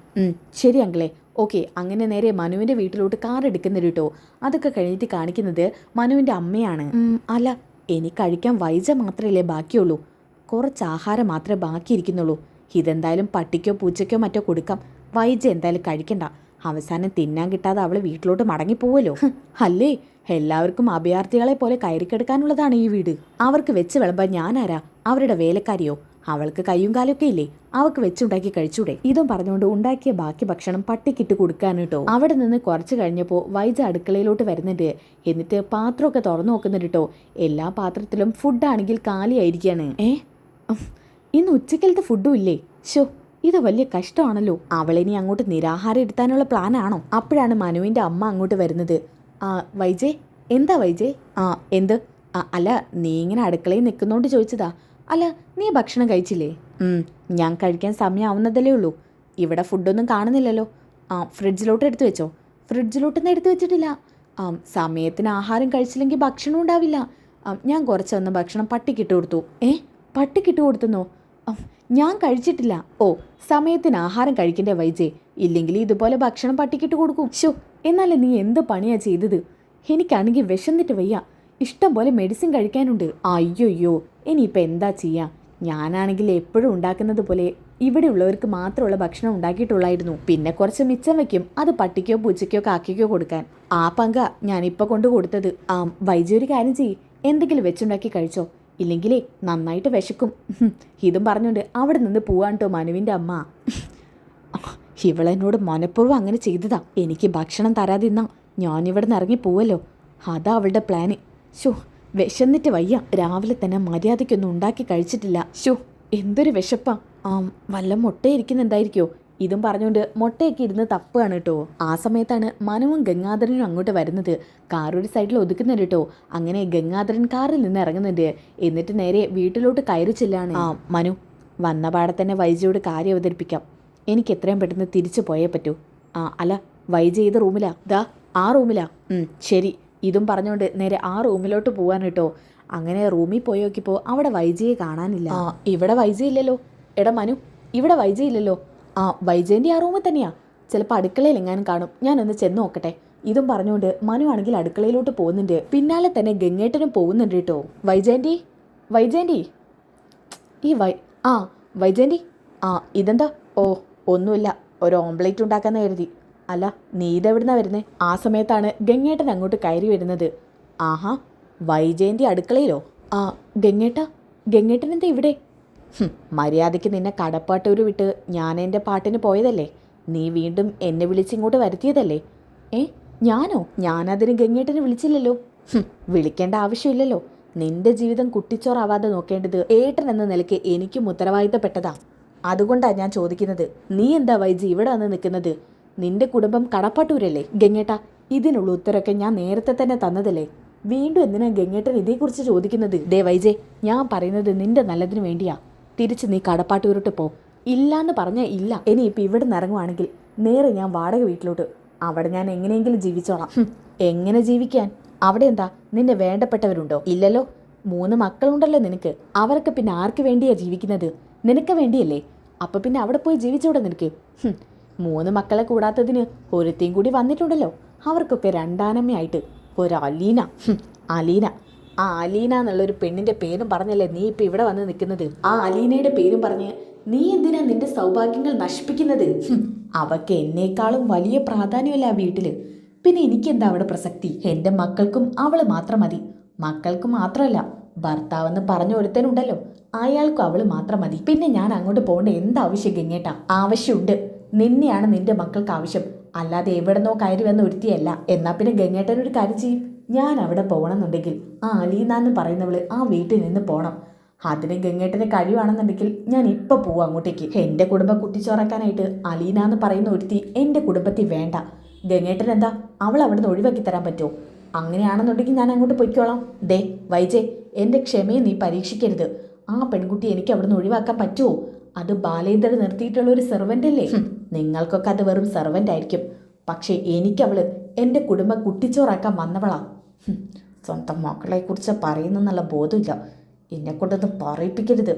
ശരി അങ്കിളെ. ഓക്കെ, അങ്ങനെ നേരെ മനുവിന്റെ വീട്ടിലോട്ട് കാർ എടുക്കുന്നത് കേട്ടോ. അതൊക്കെ കഴിഞ്ഞിട്ട് കാണിക്കുന്നത് മനുവിന്റെ അമ്മയാണ്. അല്ല, എനിക്ക് കഴിക്കാൻ വൈജ മാത്രമല്ലേ ബാക്കിയുള്ളൂ. കുറച്ച് ആഹാരം മാത്രമേ ബാക്കിയിരിക്കുന്നുള്ളൂ. ഇതെന്തായാലും പട്ടിക്കോ പൂച്ചയ്ക്കോ മറ്റോ കൊടുക്കാം. വൈജ എന്തായാലും കഴിക്കണ്ട. അവസാനം തിന്നാൻ കിട്ടാതെ അവള് വീട്ടിലോട്ട് മടങ്ങിപ്പോവല്ലോ. അല്ലേ, എല്ലാവർക്കും അഭയാർത്ഥികളെ പോലെ കയറിക്കെടുക്കാനുള്ളതാണ് ഈ വീട്. അവർക്ക് വെച്ച് വിളമ്പാൻ ഞാനാരാ? അവരുടെ വേലക്കാരിയോ? അവൾക്ക് കയ്യും കാലൊക്കെ ഇല്ലേ? അവൾക്ക് വെച്ചുണ്ടാക്കി കഴിച്ചൂടെ? ഇതും പറഞ്ഞുകൊണ്ട് ഉണ്ടാക്കിയ ബാക്കി ഭക്ഷണം പട്ടിക്കിട്ട് കൊടുക്കാൻ കേട്ടോ. അവിടെ നിന്ന് കുറച്ച് കഴിഞ്ഞപ്പോ വൈജ അടുക്കളയിലോട്ട് വരുന്നുണ്ട്. എന്നിട്ട് പാത്രമൊക്കെ തുറന്നു നോക്കുന്നുണ്ട് കേട്ടോ. എല്ലാ പാത്രത്തിലും ഫുഡാണെങ്കിൽ കാലിയായിരിക്കാണ്. ഇന്ന് ഉച്ചക്കലത്തെ ഫുഡും ഇല്ലേ? ഷോ, ഇത് വലിയ കഷ്ടമാണല്ലോ. അവളിനി അങ്ങോട്ട് നിരാഹാരം എടുത്താനുള്ള പ്ലാനാണോ? അപ്പോഴാണ് മനുവിൻ്റെ അമ്മ അങ്ങോട്ട് വരുന്നത്. വൈജയ്, എന്താ വൈജയ്? എന്ത്? അല്ല, നീ ഇങ്ങനെ അടുക്കളയിൽ നിൽക്കുന്നോണ്ട് ചോദിച്ചതാ. അല്ല, നീ ഭക്ഷണം കഴിച്ചില്ലേ? ഞാൻ കഴിക്കാൻ സമയമാവുന്നതല്ലേ ഉള്ളൂ. ഇവിടെ ഫുഡൊന്നും കാണുന്നില്ലല്ലോ. ഫ്രിഡ്ജിലോട്ട് എടുത്തു വെച്ചോ? ഫ്രിഡ്ജിലോട്ടൊന്നും എടുത്തു വെച്ചിട്ടില്ല. സമയത്തിന് ആഹാരം കഴിച്ചില്ലെങ്കിൽ ഭക്ഷണം ഉണ്ടാവില്ല. ഞാൻ കുറച്ചൊന്ന് ഭക്ഷണം പട്ടിക്കിട്ട് കൊടുത്തു. പട്ടിക്കിട്ട് കൊടുത്തെന്നോ? ഞാൻ കഴിച്ചിട്ടില്ല. ഓ, സമയത്തിന് ആഹാരം കഴിക്കണ്ടേ വൈജയ്? ഇല്ലെങ്കിൽ ഇതുപോലെ ഭക്ഷണം പട്ടിക്കിട്ട് കൊടുക്കും. ഷോ, എന്നാലും നീ എന്ത് പണിയാ ചെയ്തത്? എനിക്കാണെങ്കിൽ വിശന്നിട്ട് വയ്യ. ഇഷ്ടം പോലെ മെഡിസിൻ കഴിക്കാനുണ്ട്. അയ്യോയ്യോ, ഇനിയിപ്പോൾ എന്താ ചെയ്യാ? ഞാനാണെങ്കിൽ എപ്പോഴും ഉണ്ടാക്കുന്നത് പോലെ ഇവിടെ ഉള്ളവർക്ക് മാത്രമുള്ള ഭക്ഷണം ഉണ്ടാക്കിയിട്ടുള്ളായിരുന്നു. പിന്നെ കുറച്ച് മിച്ചം വയ്ക്കും, അത് പട്ടിക്കോ പൂച്ചയ്ക്കോ കാക്കയ്ക്കോ കൊടുക്കാൻ. ആ പങ്ക ഞാനിപ്പോൾ കൊണ്ട് കൊടുത്തത്. വൈജയ്, ഒരു കാര്യം ചെയ്യ്, എന്തെങ്കിലും വെച്ചുണ്ടാക്കി കഴിച്ചോ, ഇല്ലെങ്കിലേ നന്നായിട്ട് വിശക്കും. ഇതും പറഞ്ഞുകൊണ്ട് അവിടെ നിന്ന് പോവാട്ടോ മനുവിൻ്റെ അമ്മ. ഇവളെന്നോട് മനഃപൂർവ്വം അങ്ങനെ ചെയ്തതാ. എനിക്ക് ഭക്ഷണം തരാതിന്നാ ഞാനിവിടെ നിന്ന് ഇറങ്ങി പോവല്ലോ. അതാ അവളുടെ പ്ലാന്. ഷോ, വിശന്നിട്ട് വയ്യ. രാവിലെ തന്നെ മര്യാദയ്ക്കൊന്നും ഉണ്ടാക്കി കഴിച്ചിട്ടില്ല. ഷോ, എന്തൊരു വിശപ്പാ. വല്ല മുട്ടയിരിക്കുന്നുണ്ടായിരിക്കോ? ഇതും പറഞ്ഞുകൊണ്ട് മുട്ടയൊക്കെ ഇരുന്ന് തപ്പുകയാണ് കേട്ടോ. ആ സമയത്താണ് മനുവും ഗംഗാധരനും അങ്ങോട്ട് വരുന്നത്. കാർ ഒരു സൈഡിൽ ഒതുക്കുന്നുണ്ട് കേട്ടോ. അങ്ങനെ ഗംഗാധരൻ കാറിൽ നിന്ന് ഇറങ്ങുന്നുണ്ട്. എന്നിട്ട് നേരെ വീട്ടിലോട്ട് കയറി ചെല്ലാണ്. മനു, വന്ന പാടെ തന്നെ വൈജയോട് കാര്യം അവതരിപ്പിക്കാം. എനിക്ക് എത്രയും പെട്ടെന്ന് തിരിച്ചു പോയേ പറ്റൂ. അല്ല, വൈജയ് ഏത് റൂമിലാ? ദാ ആ റൂമിലാ. ശരി. ഇതും പറഞ്ഞുകൊണ്ട് നേരെ ആ റൂമിലോട്ട് പോവാൻ കേട്ടോ. അങ്ങനെ റൂമിൽ പോയി നോക്കിയപ്പോൾ അവിടെ വൈജയെ കാണാനില്ല. ഇവിടെ വൈജയ് ഇല്ലല്ലോ. എടാ മനു, ഇവിടെ വൈജയ് ഇല്ലല്ലോ. വൈജയൻ്റെ ആ റൂമിൽ തന്നെയാ. ചിലപ്പോൾ അടുക്കളയിൽ എങ്ങാനും കാണും. ഞാനൊന്ന് ചെന്ന് നോക്കട്ടെ. ഇതും പറഞ്ഞുകൊണ്ട് മനു ആണെങ്കിൽ അടുക്കളയിലോട്ട് പോകുന്നുണ്ട്. പിന്നാലെ തന്നെ ഗംഗേട്ടനും പോകുന്നുണ്ട് കേട്ടോ. വൈജയൻ്റെ ഈ വൈജയൻ്റെ ഇതെന്താ? ഓ, ഒന്നുമില്ല, ഒരു ഓംപ്ലേറ്റ് ഉണ്ടാക്കാന്ന് കരുതി. അല്ല, നീ ഇതെവിടുന്നാ വരുന്നേ? ആ സമയത്താണ് ഗംഗേട്ടൻ അങ്ങോട്ട് കയറി വരുന്നത്. ആഹാ, വൈജയൻ്റെ അടുക്കളയിലോ? ഗംഗേട്ടൻ എന്താ ഇവിടെ? മര്യാദയ്ക്ക് നിന്നെ കടപ്പാട്ടൂര് വിട്ട് ഞാൻ എൻ്റെ പാട്ടിന് പോയതല്ലേ? നീ വീണ്ടും എന്നെ വിളിച്ചിങ്ങോട്ട് വരുത്തിയതല്ലേ? ഞാനോ? ഞാനതിന് ഗംഗേട്ടനെ വിളിച്ചില്ലല്ലോ. വിളിക്കേണ്ട ആവശ്യമില്ലല്ലോ. നിന്റെ ജീവിതം കുട്ടിച്ചോറാവാതെ നോക്കേണ്ടത് ഏട്ടൻ എന്ന നിലയ്ക്ക് എനിക്കും ഉത്തരവാദിത്തപ്പെട്ടതാ. അതുകൊണ്ടാണ് ഞാൻ ചോദിക്കുന്നത്, നീ എന്താ വൈജി ഇവിടെ വന്ന് നിൽക്കുന്നത്? നിന്റെ കുടുംബം കടപ്പാട്ടൂരല്ലേ? ഗംഗേട്ട, ഇതിനുള്ള ഉത്തരമൊക്കെ ഞാൻ നേരത്തെ തന്നെ തന്നതല്ലേ? വീണ്ടും എന്തിനാ ഗംഗേട്ടൻ ഇതേക്കുറിച്ച് ചോദിക്കുന്നത്? ദേ വൈജയ്, ഞാൻ പറയുന്നത് നിന്റെ നല്ലതിന് വേണ്ടിയാ. തിരിച്ച് നീ കടപ്പാട്ടൂരോട്ട് പോ. ഇല്ലാന്ന് പറഞ്ഞാൽ ഇല്ല. ഇനിയിപ്പോൾ ഇവിടെ നിന്ന് ഇറങ്ങുവാണെങ്കിൽ നേരെ ഞാൻ വാടക വീട്ടിലോട്ട്. അവിടെ ഞാൻ എങ്ങനെയെങ്കിലും ജീവിച്ചോളാം. എങ്ങനെ ജീവിക്കാൻ? അവിടെ എന്താ നിന്നെ വേണ്ടപ്പെട്ടവരുണ്ടോ? ഇല്ലല്ലോ. 3 മക്കളുണ്ടല്ലോ നിനക്ക്. അവരൊക്കെ പിന്നെ ആർക്ക് വേണ്ടിയാ ജീവിക്കുന്നത്? നിനക്ക് വേണ്ടിയല്ലേ? അപ്പം പിന്നെ അവിടെ പോയി ജീവിച്ചോടെ നിനക്ക്. 3 മക്കളെ കൂടാത്തതിന് ഒരുത്തേയും കൂടി വന്നിട്ടുണ്ടല്ലോ. അവർക്കൊക്കെ രണ്ടാനമ്മയായിട്ട് ഒരു അലീന. ആ അലീന എന്നുള്ളൊരു പെണ്ണിൻ്റെ പേരും പറഞ്ഞല്ലേ നീ ഇപ്പം ഇവിടെ വന്ന് നിൽക്കുന്നത്? ആ അലീനയുടെ പേരും പറഞ്ഞ് നീ എന്തിനാ നിന്റെ സൗഭാഗ്യങ്ങൾ നശിപ്പിക്കുന്നത്? അവൾക്ക് എന്നേക്കാളും വലിയ പ്രാധാന്യമല്ല ആ വീട്ടിൽ. പിന്നെ എനിക്കെന്താ അവിടെ പ്രസക്തി? എൻ്റെ മക്കൾക്കും അവൾ മാത്രം മതി. മക്കൾക്ക് മാത്രമല്ല, ഭർത്താവെന്ന് പറഞ്ഞ ഒരുത്തനുണ്ടല്ലോ, അയാൾക്കും അവൾ മാത്രം മതി. പിന്നെ ഞാൻ അങ്ങോട്ട് പോകേണ്ട എന്താവശ്യം ഗംഗേട്ടാ? ആവശ്യമുണ്ട്. നിന്നെയാണ് നിന്റെ മക്കൾക്ക് ആവശ്യം, അല്ലാതെ എവിടെന്നോ കയറി വന്ന് ഒരുത്തിയല്ല. എന്നാൽ പിന്നെ ഗംഗേട്ടനൊരു കാര്യം ചെയ്യും. ഞാൻ അവിടെ പോകണമെന്നുണ്ടെങ്കിൽ ആ അലീന എന്ന് പറയുന്നവള് ആ വീട്ടിൽ നിന്ന് പോകണം. അതിന് ഗംഗേട്ടന് കഴിവാണെന്നുണ്ടെങ്കിൽ ഞാൻ ഇപ്പം പോവാം അങ്ങോട്ടേക്ക്. എൻ്റെ കുടുംബം കുട്ടിച്ചോറാക്കാനായിട്ട് അലീന എന്ന് പറയുന്ന ഒരുത്തി എൻ്റെ കുടുംബത്തിൽ വേണ്ട. ഗംഗേട്ടൻ എന്താ അവൾ അവിടെ നിന്ന് ഒഴിവാക്കി തരാൻ പറ്റുമോ? അങ്ങനെയാണെന്നുണ്ടെങ്കിൽ ഞാൻ അങ്ങോട്ട് പൊയ്ക്കോളാം. ദേ വൈജയ്, എൻ്റെ ക്ഷമയെ നീ പരീക്ഷിക്കരുത്. ആ പെൺകുട്ടി എനിക്ക് അവിടെ നിന്ന് ഒഴിവാക്കാൻ പറ്റുമോ? അത് ബാലേന്ദ്രൻ നിർത്തിയിട്ടുള്ള ഒരു സെർവൻ്റ് അല്ലേ? നിങ്ങൾക്കൊക്കെ അത് വെറും സെർവൻ്റ് ആയിരിക്കും. പക്ഷേ എനിക്കവള് എൻ്റെ കുടുംബം കുട്ടിച്ചോറാക്കാൻ വന്നവളാ. സ്വന്തം മക്കളെക്കുറിച്ച് പറയുന്നെന്നുള്ള ബോധമില്ല. എന്നെക്കൊണ്ടൊന്നും പറയിപ്പിക്കരുത്.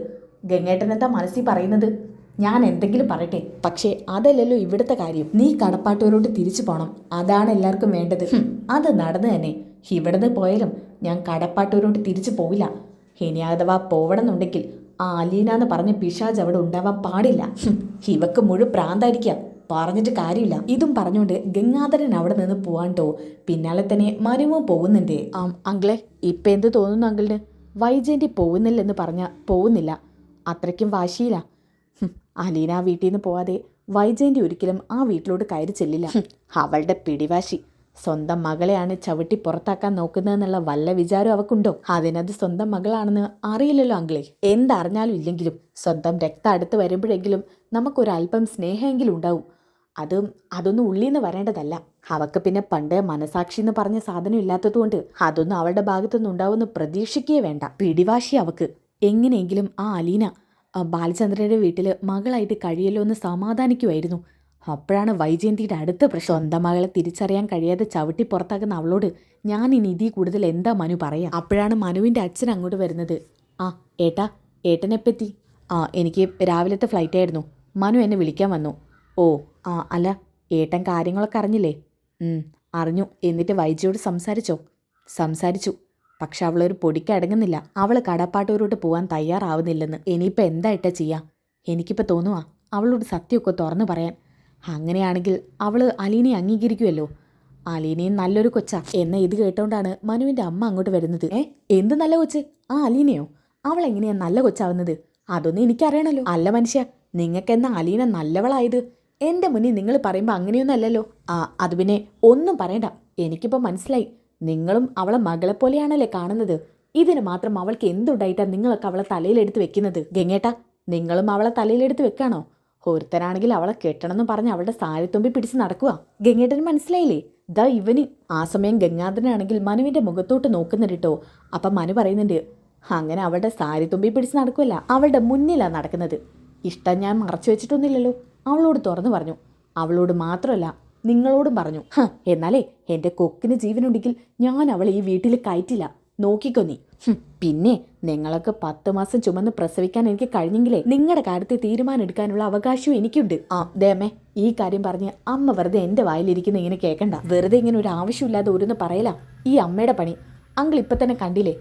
ഗംഗേട്ടൻ എന്താ മനസ്സിൽ പറയുന്നത്? ഞാൻ എന്തെങ്കിലും പറയട്ടെ, പക്ഷേ അതല്ലല്ലോ ഇവിടുത്തെ കാര്യം. നീ കടപ്പാട്ടൂരോട്ട് തിരിച്ചു പോകണം. അതാണ് എല്ലാവർക്കും വേണ്ടത്. അത് നടന്നു തന്നെ. ഇവിടുന്ന് പോയാലും ഞാൻ കടപ്പാട്ടൂരോട്ട് തിരിച്ചു പോവില്ല. ഇനി അഥവാ പോവണമെന്നുണ്ടെങ്കിൽ ആ അലീന എന്ന് പറഞ്ഞ പിശാജ് അവിടെ ഉണ്ടാവാൻ പാടില്ല. ഇവക്ക് മുഴു പ്രാന്തായിരിക്കാം, പറഞ്ഞിട്ട് കാര്യമില്ല. ഇതും പറഞ്ഞുകൊണ്ട് ഗംഗാധരൻ അവിടെ നിന്ന് പോവാണ്ടോ. പിന്നാലെ തന്നെ മനുവും പോകുന്നുണ്ട്. അങ്കിളെ, ഇപ്പം എന്ത് തോന്നുന്നു അങ്കിളിന്? വൈജയന്തി പോകുന്നില്ലെന്ന് പറഞ്ഞാൽ പോകുന്നില്ല. അത്രയ്ക്കും വാശിയില്ല. അലീന വീട്ടിൽ നിന്ന് പോവാതെ വൈജയന്തി ഒരിക്കലും ആ വീട്ടിലോട്ട് കയറി ചെല്ലില്ല. അവളുടെ പിടിവാശി. സ്വന്തം മകളെയാണ് ചവിട്ടി പുറത്താക്കാൻ നോക്കുന്നതെന്നുള്ള വല്ല വിചാരം അവക്കുണ്ടോ? അതിനത് സ്വന്തം മകളാണെന്ന് അറിയില്ലല്ലോ അങ്കിളെ. എന്തറിഞ്ഞാലും ഇല്ലെങ്കിലും സ്വന്തം രക്തം അടുത്ത് വരുമ്പോഴെങ്കിലും നമുക്കൊരല്പം സ്നേഹമെങ്കിലും ഉണ്ടാവും. അതൊന്നും ഉള്ളിന്ന് വരേണ്ടതല്ല. അവക്ക് പിന്നെ പണ്ട് മനസാക്ഷി എന്ന് പറഞ്ഞ സാധനം ഇല്ലാത്തതുകൊണ്ട് അതൊന്നും അവളുടെ ഭാഗത്തുനിന്ന് ഉണ്ടാവുമെന്ന് പ്രതീക്ഷിക്കേ വേണ്ട. പിടിവാശി അവക്ക്. എങ്ങനെയെങ്കിലും ആ അലീന ബാലചന്ദ്രന്റെ വീട്ടിൽ മകളായിട്ട് കഴിയല്ലോ എന്ന് സമാധാനിക്കുമായിരുന്നു. അപ്പോഴാണ് വൈജയന്തിയുടെ അടുത്ത പ്രശ്നം. സ്വന്തം മകളെ തിരിച്ചറിയാൻ കഴിയാതെ ചവിട്ടി പുറത്താക്കുന്ന അവളോട് ഞാൻ ഇനി ഇതിൽ കൂടുതൽ എന്താ മനു പറയാ? അപ്പോഴാണ് മനുവിൻ്റെ അച്ഛൻ അങ്ങോട്ട് വരുന്നത്. ആ ഏട്ടാ, ഏട്ടനെപ്പറ്റി? എനിക്ക് രാവിലത്തെ ഫ്ലൈറ്റ് ആയിരുന്നു. മനു എന്നെ വിളിക്കാൻ വന്നു. ഓ അല്ല, ഏട്ടൻ കാര്യങ്ങളൊക്കെ അറിഞ്ഞില്ലേ? അറിഞ്ഞു. എന്നിട്ട് വൈജയോട് സംസാരിച്ചോ? സംസാരിച്ചു. പക്ഷെ അവളൊരു പൊടിക്ക് അടങ്ങുന്നില്ല. അവൾ കടപ്പാട്ടൂരോട്ട് പോകാൻ തയ്യാറാവുന്നില്ലെന്ന്. ഇനിയിപ്പോൾ എന്താ ഇട്ടാ ചെയ്യാം? എനിക്കിപ്പോൾ തോന്നുവാ അവളോട് സത്യമൊക്കെ തുറന്നു പറയാൻ. അങ്ങനെയാണെങ്കിൽ അവൾ അലീനയെ അംഗീകരിക്കുമല്ലോ. അലീനയും നല്ലൊരു കൊച്ചാ എന്ന ഇത് കേട്ടോണ്ടാണ് മനുവിൻ്റെ അമ്മ അങ്ങോട്ട് വരുന്നത്. എന്ത് നല്ല കൊച്ച്? ആ അലീനയോ? അവൾ എങ്ങനെയാ നല്ല കൊച്ചാവുന്നത്? അതൊന്നും എനിക്കറിയണല്ലോ. അല്ല മനുഷ്യ, നിങ്ങൾക്കെന്നാ അലീന നല്ലവളായത്? എൻ്റെ മുന്നിൽ നിങ്ങൾ പറയുമ്പോൾ അങ്ങനെയൊന്നും അല്ലല്ലോ. അത് പിന്നെ ഒന്നും പറയണ്ട. എനിക്കിപ്പോൾ മനസ്സിലായി. നിങ്ങളും അവളെ മകളെപ്പോലെയാണല്ലേ കാണുന്നത്. ഇതിന് മാത്രം അവൾക്ക് എന്തുണ്ടായിട്ടാ നിങ്ങളൊക്കെ അവളെ തലയിലെടുത്ത് വെക്കുന്നത്? ഗംഗേട്ടാ, നിങ്ങളും അവളെ തലയിലെടുത്ത് വെക്കാണോ? ഒരുത്തനാണെങ്കിൽ അവളെ കെട്ടണമെന്ന് പറഞ്ഞ് അവളുടെ സാരിത്തുമ്പി പിടിച്ച് നടക്കുക. ഗംഗേട്ടന് മനസ്സിലായില്ലേ? ദാ ഇവന്. ആ സമയം ഗംഗാധരനാണെങ്കിൽ മനുവിൻ്റെ മുഖത്തോട്ട് നോക്കുന്നുണ്ട് കേട്ടോ. അപ്പം മനു പറയുന്നുണ്ട്, അങ്ങനെ അവളുടെ സാരിത്തുമ്പി പിടിച്ച് നടക്കുമല്ല, അവളുടെ മുന്നിലാണ് നടക്കുന്നത്. ഇഷ്ടം ഞാൻ മറച്ചു വെച്ചിട്ടൊന്നുമില്ലല്ലോ. അവളോട് തുറന്നു പറഞ്ഞു. അവളോട് മാത്രമല്ല നിങ്ങളോടും പറഞ്ഞു. എന്നാലേ എൻ്റെ കൊക്കിന് ജീവനുണ്ടെങ്കിൽ ഞാൻ അവളെ ഈ വീട്ടിൽ കയറ്റില്ല. നോക്കിക്കോ നീ. പിന്നെ നിങ്ങളൊക്കെ 10 മാസം ചുമന്ന് പ്രസവിക്കാൻ എനിക്ക് കഴിഞ്ഞെങ്കിലേ നിങ്ങളുടെ കാര്യത്തിൽ തീരുമാനം എടുക്കാനുള്ള അവകാശവും എനിക്കുണ്ട്. ദേമേ, ഈ കാര്യം പറഞ്ഞ് അമ്മ വെറുതെ എൻ്റെ വായിലിരിക്കുന്ന ഇങ്ങനെ കേൾക്കണ്ട. വെറുതെ ഇങ്ങനെ ഒരു ആവശ്യമില്ലാതെ ഒരുന്ന് പറയല ഈ അമ്മയുടെ പണി. അങ്കിൾ ഇപ്പം തന്നെ കണ്ടില്ലേ?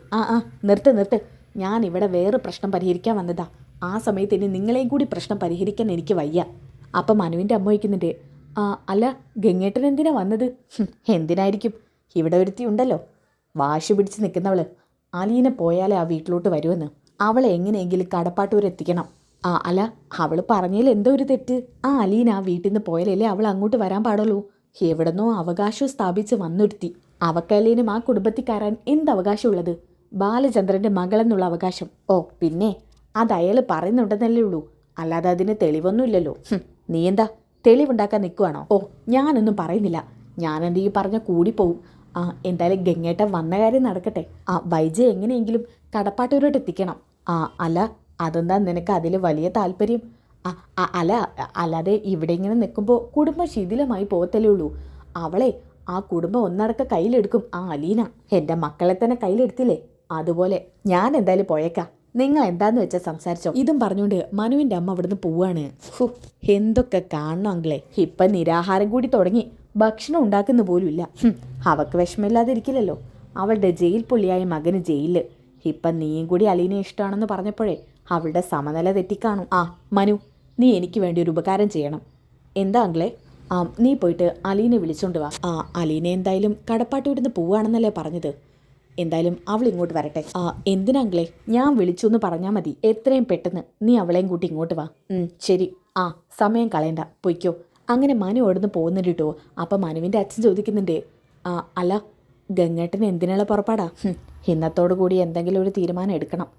നിർത്ത്. ഞാൻ ഇവിടെ വേറെ പ്രശ്നം പരിഹരിക്കാൻ വന്നതാ. ആ സമയത്ത് ഇനി നിങ്ങളെയും കൂടി പ്രശ്നം പരിഹരിക്കാൻ എനിക്ക് വയ്യ. അപ്പം മനുവിൻ്റെ അമ്മ വയ്ക്കുന്നുണ്ട്. അല്ല, ഗംഗേട്ടൻ എന്തിനാ വന്നത്? എന്തിനായിരിക്കും? ഇവിടെ ഒരുത്തി ഉണ്ടല്ലോ, വാശി പിടിച്ച് നിൽക്കുന്നവള്. അലീന പോയാലേ ആ വീട്ടിലോട്ട് വരുമെന്ന്. അവളെ എങ്ങനെയെങ്കിലും കടപ്പാട്ടൂർ എത്തിക്കണം. അല്ല, അവൾ പറഞ്ഞതിൽ എന്തോ ഒരു തെറ്റ്. അലീന ആ വീട്ടിൽ നിന്ന് പോയാലല്ലേ അവൾ അങ്ങോട്ട് വരാൻ പാടുള്ളൂ. എവിടെന്നോ അവകാശം സ്ഥാപിച്ച് വന്നൊരുത്തി. അവക്കലീനും ആ കുടുംബത്തിൽ കയറാൻ എന്ത് അവകാശമുള്ളത്? ബാലചന്ദ്രൻ്റെ മകളെന്നുള്ള അവകാശം. പിന്നെ അത് അയാൾ പറയുന്നുണ്ടെന്നല്ലേ ഉള്ളൂ, അല്ലാതെ അതിന് തെളിവൊന്നുമില്ലല്ലോ. നീ എന്താ തെളിവുണ്ടാക്കാൻ നിൽക്കുവാണോ? ഞാനൊന്നും പറയുന്നില്ല. ഞാനെൻ്റെ ഈ പറഞ്ഞ കൂടിപ്പോവും. എന്തായാലും ഗംഗേട്ടൻ വന്ന കാര്യം നടക്കട്ടെ. വൈജയ് എങ്ങനെയെങ്കിലും കടപ്പാട്ടൂരോട്ട് എത്തിക്കണം. അല്ല, അതെന്താ നിനക്ക് അതിൽ വലിയ താല്പര്യം? അല്ലാതെ ഇവിടെ ഇങ്ങനെ നിൽക്കുമ്പോൾ കുടുംബം ശിഥിലമായി പോകത്തല്ലേ ഉള്ളൂ. അവളെ ആ കുടുംബം ഒന്നടക്ക കയ്യിലെടുക്കും ആ അലീന. എൻ്റെ മക്കളെ തന്നെ കയ്യിലെടുത്തില്ലേ, അതുപോലെ ഞാൻ എന്തായാലും പോയേക്കാം. നിങ്ങൾ എന്താന്ന് വെച്ചാൽ സംസാരിച്ചോ. ഇതും പറഞ്ഞുകൊണ്ട് മനുവിൻ്റെ അമ്മ അവിടുന്ന് പോവാണ്. എന്തൊക്കെ കാണണം അങ്കിളെ. ഇപ്പം നിരാഹാരം കൂടി തുടങ്ങി. ഭക്ഷണം ഉണ്ടാക്കുന്ന പോലും ഇല്ല. അവൾക്ക് വിഷമില്ലാതിരിക്കില്ലല്ലോ. അവളുടെ ജയിൽ പുള്ളിയായ മകന് ജയിലിൽ. ഇപ്പം നീയും കൂടി അലീനെ ഇഷ്ടമാണെന്ന് പറഞ്ഞപ്പോഴേ അവളുടെ സമനില തെറ്റിക്കാണും. മനു, നീ എനിക്ക് വേണ്ടി ഒരു ഉപകാരം ചെയ്യണം. എന്താ അങ്കിളെ? നീ പോയിട്ട് അലീനെ വിളിച്ചോണ്ട് വാ. അലീനെ എന്തായാലും കടപ്പാട്ടൂരിന്ന് പോവുകയാണെന്നല്ലേ പറഞ്ഞത്. എന്തായാലും അവൾ ഇങ്ങോട്ട് വരട്ടെ. എന്തിനാങ്കിളെ? ഞാൻ വിളിച്ചു എന്ന് പറഞ്ഞാൽ മതി. എത്രയും പെട്ടെന്ന് നീ അവളെയും കൂട്ടി ഇങ്ങോട്ട് വാ. ശരി. സമയം കളയണ്ട, പൊയ്ക്കോ. അങ്ങനെ മനു ഓടുന്ന് പോകുന്നുണ്ട് കേട്ടോ. അപ്പം മനുവിൻ്റെ അച്ഛൻ ചോദിക്കുന്നുണ്ട്, അല്ല ഗംഗേട്ടന് എന്തിനുള്ള പുറപ്പാടാ? ഇന്നത്തോടു കൂടി എന്തെങ്കിലും ഒരു തീരുമാനം എടുക്കണം.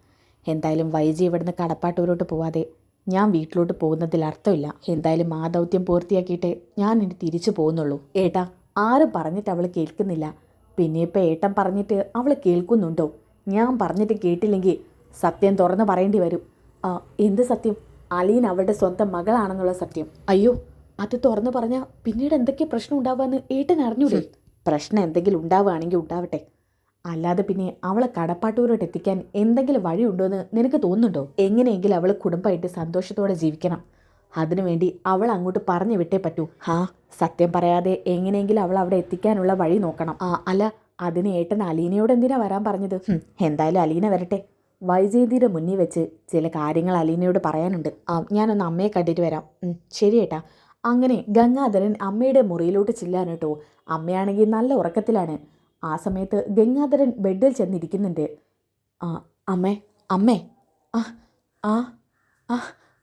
എന്തായാലും വൈജി ഇവിടുന്ന് കടപ്പാട്ടൂരോട്ട് പോവാതെ ഞാൻ വീട്ടിലോട്ട് പോകുന്നതിൽ അർത്ഥമില്ല. എന്തായാലും ആ ദൗത്യം പൂർത്തിയാക്കിയിട്ടേ ഞാൻ ഇനി തിരിച്ചു പോകുന്നുള്ളൂ. ഏട്ടാ, ആരും പറഞ്ഞിട്ട് അവൾ കേൾക്കുന്നില്ല. പിന്നെ ഇപ്പം ഏട്ടൻ പറഞ്ഞിട്ട് അവൾ കേൾക്കുന്നുണ്ടോ? ഞാൻ പറഞ്ഞിട്ട് കേട്ടില്ലെങ്കിൽ സത്യം തുറന്ന് പറയേണ്ടി വരും. എന്ത് സത്യം? അലീൻ അവളുടെ സ്വന്തം മകളാണെന്നുള്ള സത്യം. അയ്യോ, അത് തുറന്ന് പറഞ്ഞാൽ പിന്നീട് എന്തൊക്കെ പ്രശ്നം ഉണ്ടാവുകയെന്ന് ഏട്ടൻ അറിഞ്ഞൂടെ? പ്രശ്നം എന്തെങ്കിലും ഉണ്ടാവുകയാണെങ്കിൽ ഉണ്ടാവട്ടെ. അല്ലാതെ പിന്നെ അവളെ കടപ്പാട്ടൂരോട്ട് എത്തിക്കാൻ എന്തെങ്കിലും വഴിയുണ്ടോ എന്ന് നിനക്ക് തോന്നുന്നുണ്ടോ? എങ്ങനെയെങ്കിലും അവൾ കുടുംബമായിട്ട് സന്തോഷത്തോടെ ജീവിക്കണം. അതിനുവേണ്ടി അവൾ അങ്ങോട്ട് പറഞ്ഞു വിട്ടേ പറ്റൂ. സത്യം പറയാതെ എങ്ങനെയെങ്കിലും അവൾ അവിടെ എത്തിക്കാനുള്ള വഴി നോക്കണം. അല്ല, അതിന് ഏട്ടൻ അലീനയോട് എന്തിനാ വരാൻ പറഞ്ഞത്? എന്തായാലും അലീന വരട്ടെ. വൈജയന്തിയുടെ മുന്നിൽ വെച്ച് ചില കാര്യങ്ങൾ അലീനയോട് പറയാനുണ്ട്. ഞാനൊന്ന് അമ്മയെ കണ്ടിട്ട് വരാം. ശരി ഏട്ടാ. അങ്ങനെ ഗംഗാധരൻ അമ്മയുടെ മുറിയിലോട്ട് ചെല്ലാൻ കേട്ടോ. അമ്മയാണെങ്കിൽ നല്ല ഉറക്കത്തിലാണ്. ആ സമയത്ത് ഗംഗാധരൻ ബെഡിൽ ചെന്നിരിക്കുന്നുണ്ട്. അമ്മേ അമ്മേ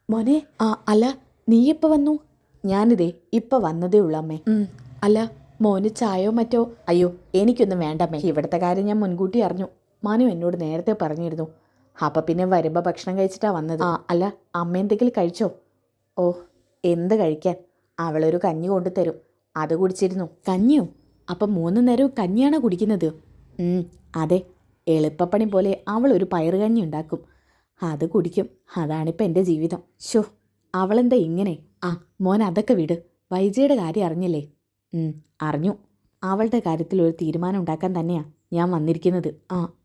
മോനെ. അല്ല, നീ എപ്പോൾ വന്നു? ഞാനിതേ ഇപ്പം വന്നതേ ഉള്ളൂ അമ്മേ. അല്ല, മോന് ചായയോ മറ്റോ? അയ്യോ എനിക്കൊന്നും വേണ്ടമ്മേ, ഇവിടുത്തെ കാര്യം ഞാൻ മുൻകൂട്ടി അറിഞ്ഞു. മനു എന്നോട് നേരത്തെ പറഞ്ഞിരുന്നു. അപ്പം പിന്നെ വരുമ്പോൾ ഭക്ഷണം കഴിച്ചിട്ടാണ് വന്നത്. അല്ല അമ്മ എന്തെങ്കിലും കഴിച്ചോ? ഓ എന്ത് കഴിക്കാൻ, അവളൊരു കഞ്ഞി കൊണ്ടുതരും, അത് കുടിച്ചിരുന്നു. കഞ്ഞിയോ? അപ്പം 3 നേരവും കഞ്ഞിയാണോ കുടിക്കുന്നത്? അതെ, എളുപ്പപ്പണി പോലെ അവൾ ഒരു പയറുകഞ്ഞി ഉണ്ടാക്കും, അത് കുടിക്കും. അതാണിപ്പോൾ എൻ്റെ ജീവിതം. ഷോ അവളെന്താ ഇങ്ങനെ? മോൻ അതൊക്കെ വിട്. വൈജയുടെ കാര്യം അറിഞ്ഞില്ലേ? അറിഞ്ഞു. അവളുടെ കാര്യത്തിൽ ഒരു തീരുമാനം ഉണ്ടാക്കാൻ തന്നെയാ ഞാൻ വന്നിരിക്കുന്നത്.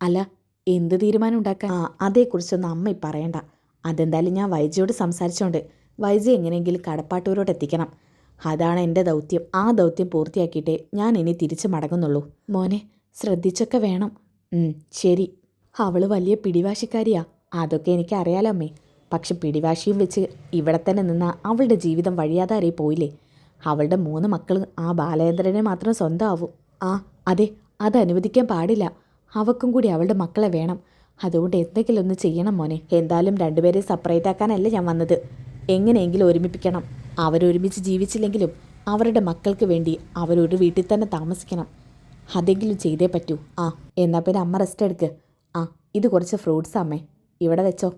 അല്ല എന്ത് തീരുമാനം ഉണ്ടാക്കാൻ? അതേക്കുറിച്ചൊന്നും അമ്മ പറയണ്ട. അതെന്തായാലും ഞാൻ വൈജയോട് സംസാരിച്ചോണ്ട് വൈജ എങ്ങനെയെങ്കിലും കടപ്പാട്ടൂരോട്ട് എത്തിക്കണം. അതാണ് എൻ്റെ ദൗത്യം. ആ ദൗത്യം പൂർത്തിയാക്കിയിട്ടേ ഞാൻ ഇനി തിരിച്ചു മടങ്ങുന്നുള്ളൂ. മോനെ ശ്രദ്ധിച്ചൊക്കെ വേണം. ശരി. അവള് വലിയ പിടിവാശിക്കാരിയാ, അതൊക്കെ എനിക്ക് അറിയാലോ അമ്മേ. പക്ഷെ പിടിവാശിയും വെച്ച് ഇവിടെ തന്നെ നിന്ന അവളുടെ ജീവിതം വഴിയാതായി പോയില്ലേ. അവളുടെ 3 മക്കൾ ആ ബാലേന്ദ്രനെ മാത്രം സ്വന്തമാവും. അതെ, അത് അനുവദിക്കാൻ പാടില്ല. അവക്കും കൂടി അവളുടെ മക്കളെ വേണം. അതുകൊണ്ട് എന്തെങ്കിലും ഒന്ന് ചെയ്യണം മോനെ. എന്തായാലും രണ്ടുപേരെ സെപ്പറേറ്റ് ആക്കാനല്ല ഞാൻ വന്നത്, എങ്ങനെയെങ്കിലും ഒരുമിപ്പിക്കണം. അവരൊരുമിച്ച് ജീവിച്ചില്ലെങ്കിലും അവരുടെ മക്കൾക്ക് വേണ്ടി അവരൊരു വീട്ടിൽ തന്നെ താമസിക്കണം. അതെങ്കിലും ചെയ്തേ പറ്റൂ. എന്നാൽ പിന്നെ അമ്മ റെസ്റ്റ് എടുക്ക്. ഇത് കുറച്ച് ഫ്രൂട്ട്സ് അമ്മേ, ഇവിടെ വെച്ചോ.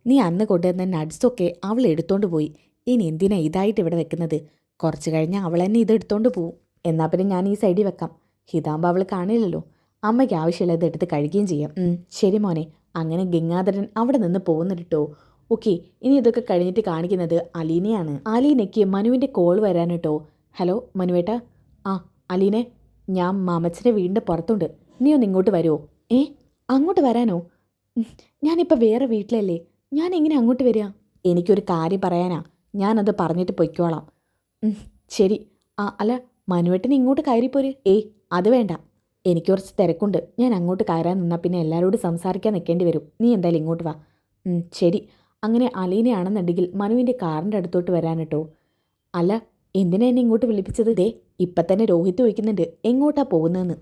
നീ അന്ന് കൊണ്ടുവന്ന നട്ട്സൊക്കെ അവൾ എടുത്തോണ്ട് പോയി. ഇനി എന്തിനാ ഇതായിട്ട് ഇവിടെ വെക്കുന്നത്? കുറച്ച് കഴിഞ്ഞാൽ അവൾ തന്നെ ഇത് എടുത്തോണ്ട് പോവും. എന്നാൽ പിന്നെ ഞാൻ ഈ സൈഡിൽ വെക്കാം. ഇതാകുമ്പോൾ അവൾ കാണില്ലല്ലോ. അമ്മയ്ക്ക് ആവശ്യമുള്ളത് എടുത്ത് കഴിക്കുകയും ചെയ്യാം. ശരി മോനെ. അങ്ങനെ ഗംഗാധരൻ അവിടെ നിന്ന് പോകുന്നുണ്ട് കേട്ടോ. ഓക്കെ, ഇനി ഇതൊക്കെ കഴിഞ്ഞിട്ട് കാണിക്കുന്നത് അലീനയാണ്. അലീനയ്ക്ക് മനുവിൻ്റെ കോൾ വരാൻ കേട്ടോ. ഹലോ മനുവേട്ടാ. അലീനെ, ഞാൻ മാമച്ചൻ്റെ വീടിൻ്റെ പുറത്തുണ്ട്. നീ ഒന്ന് ഇങ്ങോട്ട് വരുമോ? അങ്ങോട്ട് വരാനോ? ഞാനിപ്പോൾ വേറെ വീട്ടിലല്ലേ, ഞാൻ എങ്ങനെ അങ്ങോട്ട് വരിക? എനിക്കൊരു കാര്യം പറയാനാ, ഞാനത് പറഞ്ഞിട്ട് പൊയ്ക്കോളാം. ശരി. അല്ല മനുവേട്ടന് ഇങ്ങോട്ട് കയറിപ്പോര്. അത് വേണ്ട, എനിക്ക് കുറച്ച് തിരക്കുണ്ട്. ഞാൻ അങ്ങോട്ട് കയറാൻ നിന്നാൽ പിന്നെ എല്ലാവരോടും സംസാരിക്കാൻ നിൽക്കേണ്ടി വരും. നീ എന്തായാലും ഇങ്ങോട്ട് വാ. ശരി. അങ്ങനെ അലീനയാണെന്നുണ്ടെങ്കിൽ മനുവിൻ്റെ കാറിൻ്റെ അടുത്തോട്ട് വരാൻ കേട്ടോ. അല്ല എന്തിനാ എന്നെ ഇങ്ങോട്ട് വിളിപ്പിച്ചത്? ഇപ്പം തന്നെ രോഹിത് ചോദിക്കുന്നുണ്ട് എങ്ങോട്ടാ പോകുന്നതെന്ന്.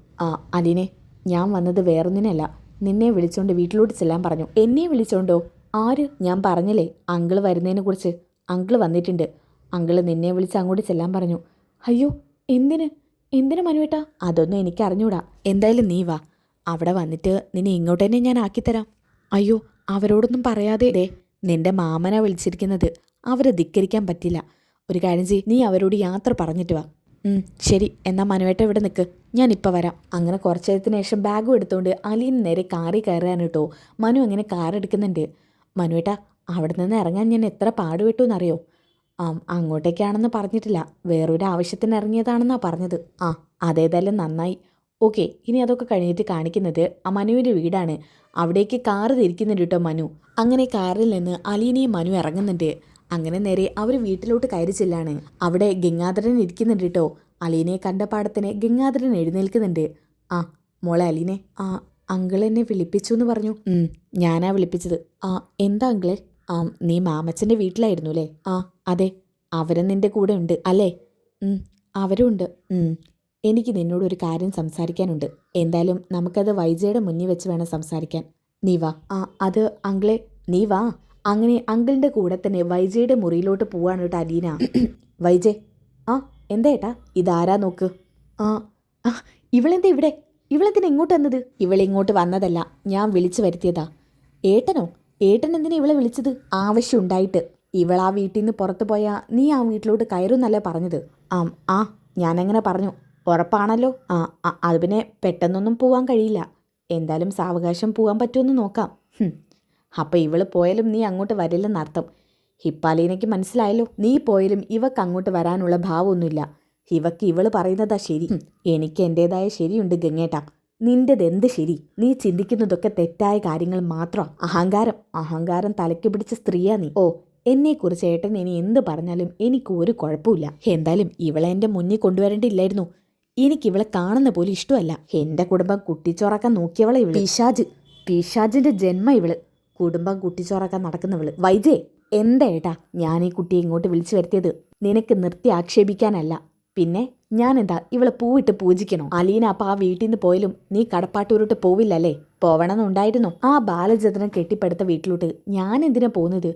അലീനെ, ഞാൻ വന്നത് വേറൊന്നിനല്ല, നിന്നെ വിളിച്ചോണ്ട് വീട്ടിലോട്ട് ചെല്ലാൻ പറഞ്ഞു. എന്നെ വിളിച്ചോണ്ടോ? ആര്? ഞാൻ പറഞ്ഞില്ലേ അങ്കിള് വരുന്നതിനെ കുറിച്ച്. അങ്കിള് വന്നിട്ടുണ്ട്. അങ്കിള് നിന്നെ വിളിച്ച് അങ്ങോട്ട് ചെല്ലാൻ പറഞ്ഞു. അയ്യോ എന്തിനു മനുവേട്ടാ? അതൊന്നും എനിക്ക് അറിഞ്ഞൂടാ. എന്തായാലും നീ വാ. അവിടെ വന്നിട്ട് നിന്നെ ഇങ്ങോട്ട് തന്നെ ഞാൻ ആക്കിത്തരാം. അയ്യോ അവരോടൊന്നും പറയാതെ. നിന്റെ മാമനാ വിളിച്ചിരിക്കുന്നത്, അവരെ ധിക്കരിക്കാൻ പറ്റില്ല. ഒരു കാര്യം ചെയ്യ്, നീ അവരോട് യാത്ര പറഞ്ഞിട്ട് വാ. ശരി, എന്നാൽ മനുവേട്ട ഇവിടെ നിൽക്ക്, ഞാനിപ്പോൾ വരാം. അങ്ങനെ കുറച്ച് നേരത്തിന് ശേഷം ബാഗും എടുത്തുകൊണ്ട് അലീന നേരെ കാറിൽ കയറാൻ കേട്ടോ. മനു അങ്ങനെ കാർ എടുക്കുന്നുണ്ട്. മനുവേട്ട, അവിടെ നിന്ന് ഇറങ്ങാൻ ഞാൻ എത്ര പാടുപെട്ടു എന്നറിയോ? അങ്ങോട്ടേക്കാണെന്ന് പറഞ്ഞിട്ടില്ല, വേറൊരു ആവശ്യത്തിന് ഇറങ്ങിയതാണെന്നാണ് പറഞ്ഞത്. അതേതായാലും നന്നായി. ഓക്കെ, ഇനി അതൊക്കെ കഴിഞ്ഞിട്ട് കാണിക്കുന്നത് മനുവിൻ്റെ വീടാണ്. അവിടേക്ക് കാറ് തിരിക്കുന്നുണ്ട് കേട്ടോ മനു. അങ്ങനെ കാറിൽ നിന്ന് അലീനയും മനു ഇറങ്ങുന്നുണ്ട്. അങ്ങനെ നേരെ അവർ വീട്ടിലോട്ട് കയറി ചെല്ലാണ്. അവിടെ ഗംഗാധരൻ ഇരിക്കുന്നുണ്ട് കേട്ടോ. അലീനയെ കണ്ട പാടത്തിന് ഗംഗാധരൻ എഴുന്നേൽക്കുന്നുണ്ട്. മോളെ അലീനെ, അങ്കിൾ എന്നെ വിളിപ്പിച്ചു എന്ന് പറഞ്ഞു. ഞാനാ വിളിപ്പിച്ചത്. എന്താ അങ്കിളെ? നീ മാമച്ചൻ്റെ വീട്ടിലായിരുന്നു അല്ലേ? അതെ, അവരും നിൻ്റെ കൂടെ ഉണ്ട് അല്ലേ? അവരും ഉണ്ട്. എനിക്ക് നിന്നോടൊരു കാര്യം സംസാരിക്കാനുണ്ട്. എന്തായാലും നമുക്കത് വൈജയുടെ മുന്നിൽ വെച്ച് വേണം സംസാരിക്കാൻ. നീ വാ. അത് അങ്കിളെ, നീ വാ. അങ്ങനെ അങ്കിളിൻ്റെ കൂടെ തന്നെ വൈജയുടെ മുറിയിലോട്ട് പോവാണ് കേട്ടോ അലീന. വൈജയ്, എന്താ ഏട്ടാ? ഇതാരാ നോക്ക്. ഇവളെന്താ ഇവിടെ? ഇവളെന്തിനാ ഇങ്ങോട്ട് വന്നത്? ഇവളിങ്ങോട്ട് വന്നതല്ല, ഞാൻ വിളിച്ചു വരുത്തിയതാ. ഏട്ടനോ? ഏട്ടൻ എന്തിനാ ഇവളെ വിളിച്ചത്? ആവശ്യമുണ്ടായിട്ട്. ഇവളാ വീട്ടിൽ നിന്ന് പുറത്തു പോയാൽ നീ ആ വീട്ടിലോട്ട് കയറുന്നല്ലേ പറഞ്ഞത്? ഞാനങ്ങനെ പറഞ്ഞു. ഉറപ്പാണല്ലോ? അത് പിന്നെ പെട്ടെന്നൊന്നും പോവാൻ കഴിയില്ല. എന്തായാലും സാവകാശം പോകാൻ പറ്റുമെന്ന് നോക്കാം. അപ്പം ഇവള് പോയാലും നീ അങ്ങോട്ട് വരില്ലെന്നർത്ഥം. ഹിപ്പാലീനയ്ക്ക് മനസ്സിലായല്ലോ. നീ പോയാലും ഇവക്ക് അങ്ങോട്ട് വരാനുള്ള ഭാവമൊന്നുമില്ല. ഇവക്ക് ഇവള് പറയുന്നതാ ശരി. എനിക്ക് എൻ്റേതായ ശരിയുണ്ട് ഗംഗേട്ടാ. നിൻ്റെതെന്ത് ശരി? നീ ചിന്തിക്കുന്നതൊക്കെ തെറ്റായ കാര്യങ്ങൾ മാത്രം. അഹങ്കാരം തലയ്ക്ക് പിടിച്ച സ്ത്രീയാ നീ. എന്നെക്കുറിച്ച് ഏട്ടൻ ഇനി എന്ത് പറഞ്ഞാലും എനിക്ക് ഒരു കുഴപ്പമില്ല. എന്തായാലും ഇവളെ എൻ്റെ മുന്നിൽ കൊണ്ടുവരേണ്ടിയില്ലായിരുന്നു. എനിക്കിവളെ കാണുന്ന പോലും ഇഷ്ടമല്ല. എൻ്റെ കുടുംബം കുട്ടിച്ചോറാക്കാൻ നോക്കിയവളെ ഇവള്. പിശാജിന്റെ ജന്മ ഇവള്. കുടുംബം കുട്ടിച്ചോറാക്കാൻ നടക്കുന്നവള്. വൈജയ്, എന്താ ഏട്ടാ? ഞാൻ ഈ കുട്ടിയെ ഇങ്ങോട്ട് വിളിച്ചു വരുത്തിയത് നിനക്ക് നിർത്തി ആക്ഷേപിക്കാനല്ല. പിന്നെ ഞാനെന്താ ഇവളെ പൂവിട്ട് പൂജിക്കണോ? അലീന അപ്പം ആ വീട്ടിൽ നിന്ന് പോയാലും നീ കടപ്പാട്ടൂരോട്ട് പോവില്ലല്ലേ? പോവണമെന്നുണ്ടായിരുന്നോ? ആ ബാലചന്ദ്രൻ കെട്ടിപ്പടുത്ത വീട്ടിലോട്ട് ഞാൻ എന്തിനാ പോകുന്നത്?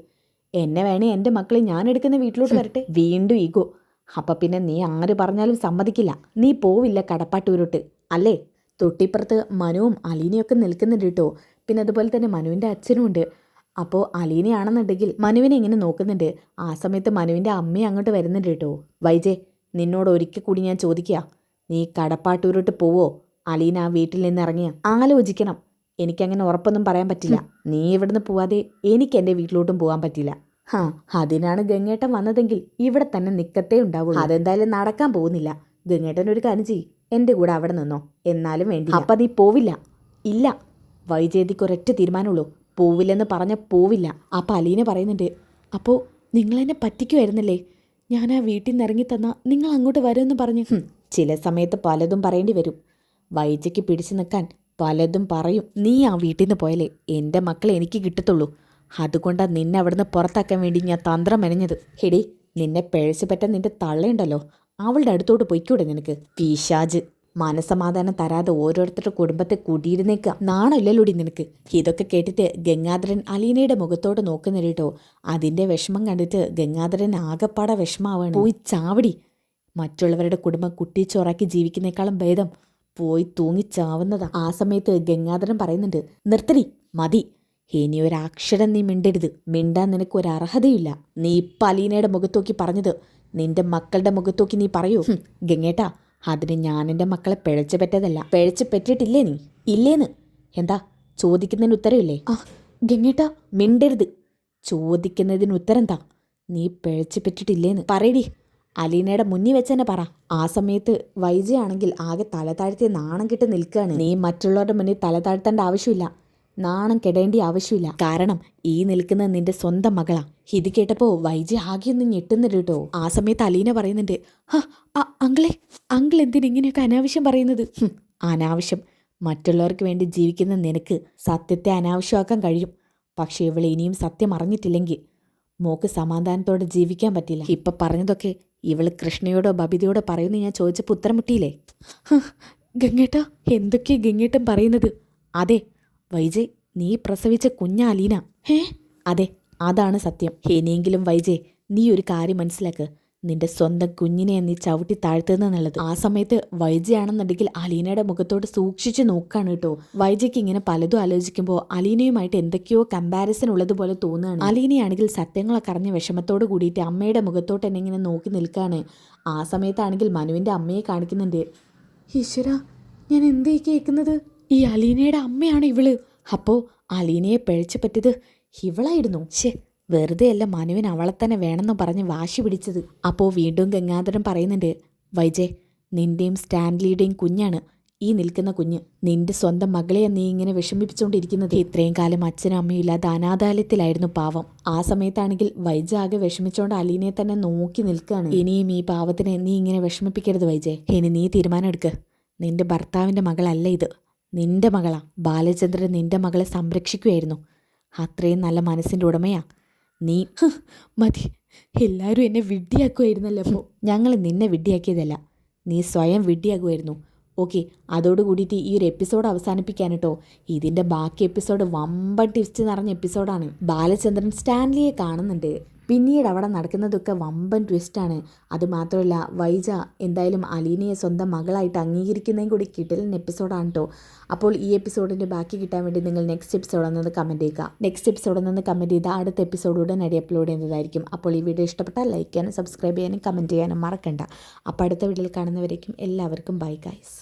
എന്നെ വേണേ എൻ്റെ മക്കളെ ഞാൻ എടുക്കുന്ന വീട്ടിലോട്ട് വരട്ടെ. വീണ്ടും ഈഗോ. അപ്പം പിന്നെ നീ ആര് പറഞ്ഞാലും സമ്മതിക്കില്ല. നീ പോവില്ല കടപ്പാട്ടൂരോട്ട് അല്ലേ? തൊട്ടിപ്പുറത്ത് മനുവും അലീനയൊക്കെ നിൽക്കുന്നുണ്ട് കേട്ടോ. പിന്നെ അതുപോലെ തന്നെ മനുവിൻ്റെ അച്ഛനും ഉണ്ട്. അപ്പോൾ അലീനയാണെന്നുണ്ടെങ്കിൽ മനുവിനെ ഇങ്ങനെ നോക്കുന്നുണ്ട്. ആ സമയത്ത് മനുവിൻ്റെ അമ്മയും അങ്ങോട്ട് വരുന്നുണ്ട് കേട്ടോ. വൈജെ, നിന്നോട് ഒരിക്കൽ കൂടി ഞാൻ ചോദിക്കുക, നീ കടപ്പാട്ടൂരോട്ട് പോവോ? അലീന ആ വീട്ടിൽ നിന്ന് ഇറങ്ങിയ ആലോചിക്കണം. എനിക്കങ്ങനെ ഉറപ്പൊന്നും പറയാൻ പറ്റില്ല. നീ ഇവിടുന്ന് പോവാതെ എനിക്ക് എൻ്റെ വീട്ടിലോട്ടും പോകാൻ പറ്റില്ല. അതിനാണ് ഗംഗേട്ടൻ വന്നതെങ്കിൽ ഇവിടെ തന്നെ നിൽക്കത്തേ ഉണ്ടാവുള്ളൂ. അതെന്തായാലും നടക്കാൻ പോകുന്നില്ല. ഗംഗേട്ടൻ ഒരു കാര്യം ചെയ്യ്, എൻ്റെ കൂടെ അവിടെ നിന്നോ. എന്നാലും വേണ്ടി. അപ്പം നീ പോവില്ല? ഇല്ല, വൈജയന്തിക്ക് ഒരൊറ്റ തീരുമാനമുള്ളൂ. പോവില്ലെന്ന് പറഞ്ഞ പോവില്ല. അപ്പം അലീന പറയുന്നുണ്ട്, അപ്പോൾ നിങ്ങളെന്നെ പറ്റിക്കുമായിരുന്നല്ലേ? ഞാൻ ആ വീട്ടിൽ നിന്ന് ഇറങ്ങി തന്നാൽ നിങ്ങൾ അങ്ങോട്ട് വരുമെന്ന് പറഞ്ഞു. ചില സമയത്ത് പലതും പറയേണ്ടി വരും. വൈജയ്ക്ക് പിടിച്ചു നിൽക്കാൻ പലതും പറയും. നീ ആ വീട്ടിൽ നിന്ന് പോയാലേ എൻ്റെ മക്കളെ എനിക്ക് കിട്ടത്തുള്ളൂ. അതുകൊണ്ടാണ് നിന്നെ അവിടുന്ന് പുറത്താക്കാൻ വേണ്ടി ഞാൻ തന്ത്രം മെനഞ്ഞത്. ഹെടി, നിന്നെ പിഴച്ചു പറ്റാൻ നിന്റെ തള്ളയുണ്ടല്ലോ, അവളുടെ അടുത്തോട്ട് പൊയ്ക്കൂടെ നിനക്ക്? പിശാജ്, മനസമാധാനം തരാതെ ഓരോരുത്തരുടെ കുടുംബത്തെ കൂട്ടിയിരുന്നേക്കുക. നാണമില്ലല്ലോടി നിനക്ക്. ഇതൊക്കെ കേട്ടിട്ട് ഗംഗാധരൻ അലീനയുടെ മുഖത്തോട്ട് നോക്കുന്നില്ല കേട്ടോ. അതിൻ്റെ വിഷമം കണ്ടിട്ട് ഗംഗാധരൻ ആകെപ്പാടെ വിഷമാവാണ്. പോയി ചാവടി. മറ്റുള്ളവരുടെ കുടുംബം കുട്ടിച്ചോറാക്കി ജീവിക്കുന്നേക്കാളും ഭേദം പോയി തൂങ്ങിച്ചാവുന്നതാ. ആ സമയത്ത് ഗംഗാധരൻ പറയുന്നുണ്ട്, നിർത്തടി, മതി. ഇനി ഒരക്ഷരം നീ മിണ്ടരുത്. മിണ്ടാൻ നിനക്ക് ഒരു അർഹതയില്ല. നീ ഇപ്പം അലീനയുടെ മുഖത്തോക്കി പറഞ്ഞത് നിന്റെ മക്കളുടെ മുഖത്തോക്കി നീ പറയൂ? ഗംഗേട്ടാ, അതിന് ഞാൻ എൻ്റെ മക്കളെ പിഴച്ചു പറ്റതല്ല. പിഴച്ചു പറ്റിയിട്ടില്ലേ നീ? ഇല്ലേന്ന്. എന്താ ചോദിക്കുന്നതിന് ഉത്തരവില്ലേ? ഗംഗേട്ടാ, മിണ്ടരുത്. ചോദിക്കുന്നതിന് ഉത്തരം താ. നീ പിഴച്ചു പറ്റിയിട്ടില്ലേന്ന് പറയടി. അലീനയുടെ മുന്നിൽ വെച്ച് തന്നെ പറ. ആ സമയത്ത് വൈജയാണെങ്കിൽ ആകെ തല താഴ്ത്തി നാണം കെട്ട് നിൽക്കുകയാണ്. നീ മറ്റുള്ളവരുടെ മുന്നിൽ തല താഴ്ത്തേണ്ട ആവശ്യമില്ല, നാണം കെടേണ്ട ആവശ്യമില്ല. കാരണം ഈ നിൽക്കുന്നത് നിന്റെ സ്വന്തം മകളാ. ഇത് കേട്ടപ്പോൾ വൈജി ആകെയൊന്നും ഞെട്ടുന്നുണ്ട് കേട്ടോ. ആ സമയത്ത് അലീന പറയുന്നുണ്ട്, അങ്കിൾ എന്തിനിങ്ങനെയൊക്കെ അനാവശ്യം പറയുന്നത്? അനാവശ്യം? മറ്റുള്ളവർക്ക് വേണ്ടി ജീവിക്കുന്ന നിനക്ക് സത്യത്തെ അനാവശ്യമാക്കാൻ കഴിയും. പക്ഷേ ഇവൾ ഇനിയും സത്യം അറിഞ്ഞിട്ടില്ലെങ്കിൽ മോക്ക് സമാധാനത്തോടെ ജീവിക്കാൻ പറ്റില്ല. ഇപ്പം പറഞ്ഞതൊക്കെ ഇവൾ കൃഷ്ണയോടോ ബബിതയോടോ പറയുന്നു ഞാൻ ചോദിച്ചപ്പോൾ ഉത്തരം മുട്ടിയില്ലേ? ഗംഗേട്ടാ, എന്തൊക്കെയാ ഗംഗേട്ടൻ പറയുന്നത്? അതെ വൈജയ്, നീ പ്രസവിച്ച കുഞ്ഞാ അലീന. അതെ, അതാണ് സത്യം. ഇനിയെങ്കിലും വൈജയ്, നീ ഒരു കാര്യം മനസ്സിലാക്ക്. നിന്റെ സ്വന്തം കുഞ്ഞിനെ നീ ചവിട്ടി താഴ്ത്തുന്നുള്ളത്. ആ സമയത്ത് വൈജയാണെന്നുണ്ടെങ്കിൽ അലീനയുടെ മുഖത്തോട് സൂക്ഷിച്ച് നോക്കാണ് കേട്ടോ. വൈജയ്ക്ക് ഇങ്ങനെ പലതും ആലോചിക്കുമ്പോൾ അലീനയുമായിട്ട് എന്തൊക്കെയോ കമ്പാരിസൺ ഉള്ളതുപോലെ തോന്നുകയാണ്. അലീനയാണെങ്കിൽ സത്യങ്ങളൊക്കെ അറിഞ്ഞ വിഷമത്തോട് കൂടിയിട്ട് അമ്മയുടെ മുഖത്തോട്ട് എന്നെ ഇങ്ങനെ നോക്കി നിൽക്കുകയാണ്. ആ സമയത്താണെങ്കിൽ മനുവിൻ്റെ അമ്മയെ കാണിക്കുന്നുണ്ട്. ഈശ്വര, ഞാൻ എന്തേ കേൾക്കുന്നത്? ഈ അലീനയുടെ അമ്മയാണ് ഇവള്. അപ്പോൾ അലീനയെ പിഴച്ചു പറ്റിയത് ഇവളായിരുന്നു. വെറുതെ അല്ല മനുവിന് അവളെ തന്നെ വേണമെന്ന് പറഞ്ഞ് വാശി പിടിച്ചത്. അപ്പോൾ വീണ്ടും ഗംഗാധരൻ പറയുന്നുണ്ട്, വൈജയ്, നിന്റെയും സ്റ്റാൻലിയുടെയും കുഞ്ഞാണ് ഈ നിൽക്കുന്ന കുഞ്ഞ്. നിന്റെ സ്വന്തം മകളെയാ നീ ഇങ്ങനെ വിഷമിപ്പിച്ചുകൊണ്ടിരിക്കുന്നത്. ഇത്രയും കാലം അച്ഛനും അമ്മയും ഇല്ലാതെ അനാഥാലയത്തിലായിരുന്നു പാവം. ആ സമയത്താണെങ്കിൽ വൈജയ് ആകെ വിഷമിച്ചുകൊണ്ട് അലീനയെ തന്നെ നോക്കി നിൽക്കുകയാണ്. ഇനിയും ഈ പാവത്തിനെ നീ ഇങ്ങനെ വിഷമിപ്പിക്കരുത് വൈജയ്. ഇനി നീ തീരുമാനം എടുക്ക്. നിന്റെ ഭർത്താവിൻ്റെ മകളല്ല ഇത്, നിന്റെ മകളാ. ബാലചന്ദ്രൻ നിന്റെ മകളെ സംരക്ഷിക്കുകയായിരുന്നു. അത്രയും നല്ല മനസ്സിൻ്റെ ഉടമയാ നീ. മതി, എല്ലാവരും എന്നെ വിഡ്ഢിയാക്കുമായിരുന്നല്ലോ. അപ്പോൾ ഞങ്ങൾ നിന്നെ വിഡ്ഢിയാക്കിയതല്ല, നീ സ്വയം വിഡ്ഢിയാക്കുമായിരുന്നു. ഓക്കെ, അതോടുകൂടിയിട്ട് ഈ ഒരു എപ്പിസോഡ് അവസാനിപ്പിക്കാൻ കേട്ടോ. ഇതിൻ്റെ ബാക്കി എപ്പിസോഡ് വമ്പൻ ട്വിസ്റ്റ് നിറഞ്ഞ എപ്പിസോഡാണ്. ബാലചന്ദ്രൻ സ്റ്റാൻലിയെ കാണുന്നുണ്ട്. പിന്നീട് അവിടെ നടക്കുന്നതൊക്കെ വമ്പൻ ട്വിസ്റ്റാണ്. അതുമാത്രമല്ല വൈജ എന്തായാലും അലീനയെ സ്വന്തം മകളായിട്ട് അംഗീകരിക്കുന്നതും കൂടി കിട്ടലിൻ എപ്പിസോഡാണ് കേട്ടോ. അപ്പോൾ ഈ എപ്പിസോഡിൻ്റെ ബാക്കി കിട്ടാൻ വേണ്ടി നിങ്ങൾ നെക്സ്റ്റ് എപ്പിസോഡിൽ നിന്ന് കമൻറ്റ് ചെയ്യുക. നെക്സ്റ്റ് എപ്പിസോഡിൽ നിന്ന് കമൻറ്റ് ചെയ്താൽ അടുത്ത എപ്പിസോഡ് ഉടനടി അപ്ലോഡ് ചെയ്യുന്നതായിരിക്കും. അപ്പോൾ ഈ വീഡിയോ ഇഷ്ടപ്പെട്ടാൽ ലൈക്ക് ചെയ്യാനും സബ്സ്ക്രൈബ് ചെയ്യാനും കമൻറ്റ് ചെയ്യാനും മറക്കണ്ട. അപ്പോൾ അടുത്ത വീഡിയോയിൽ കാണുന്നവരേക്കും എല്ലാവർക്കും ബൈ ഗൈസ്.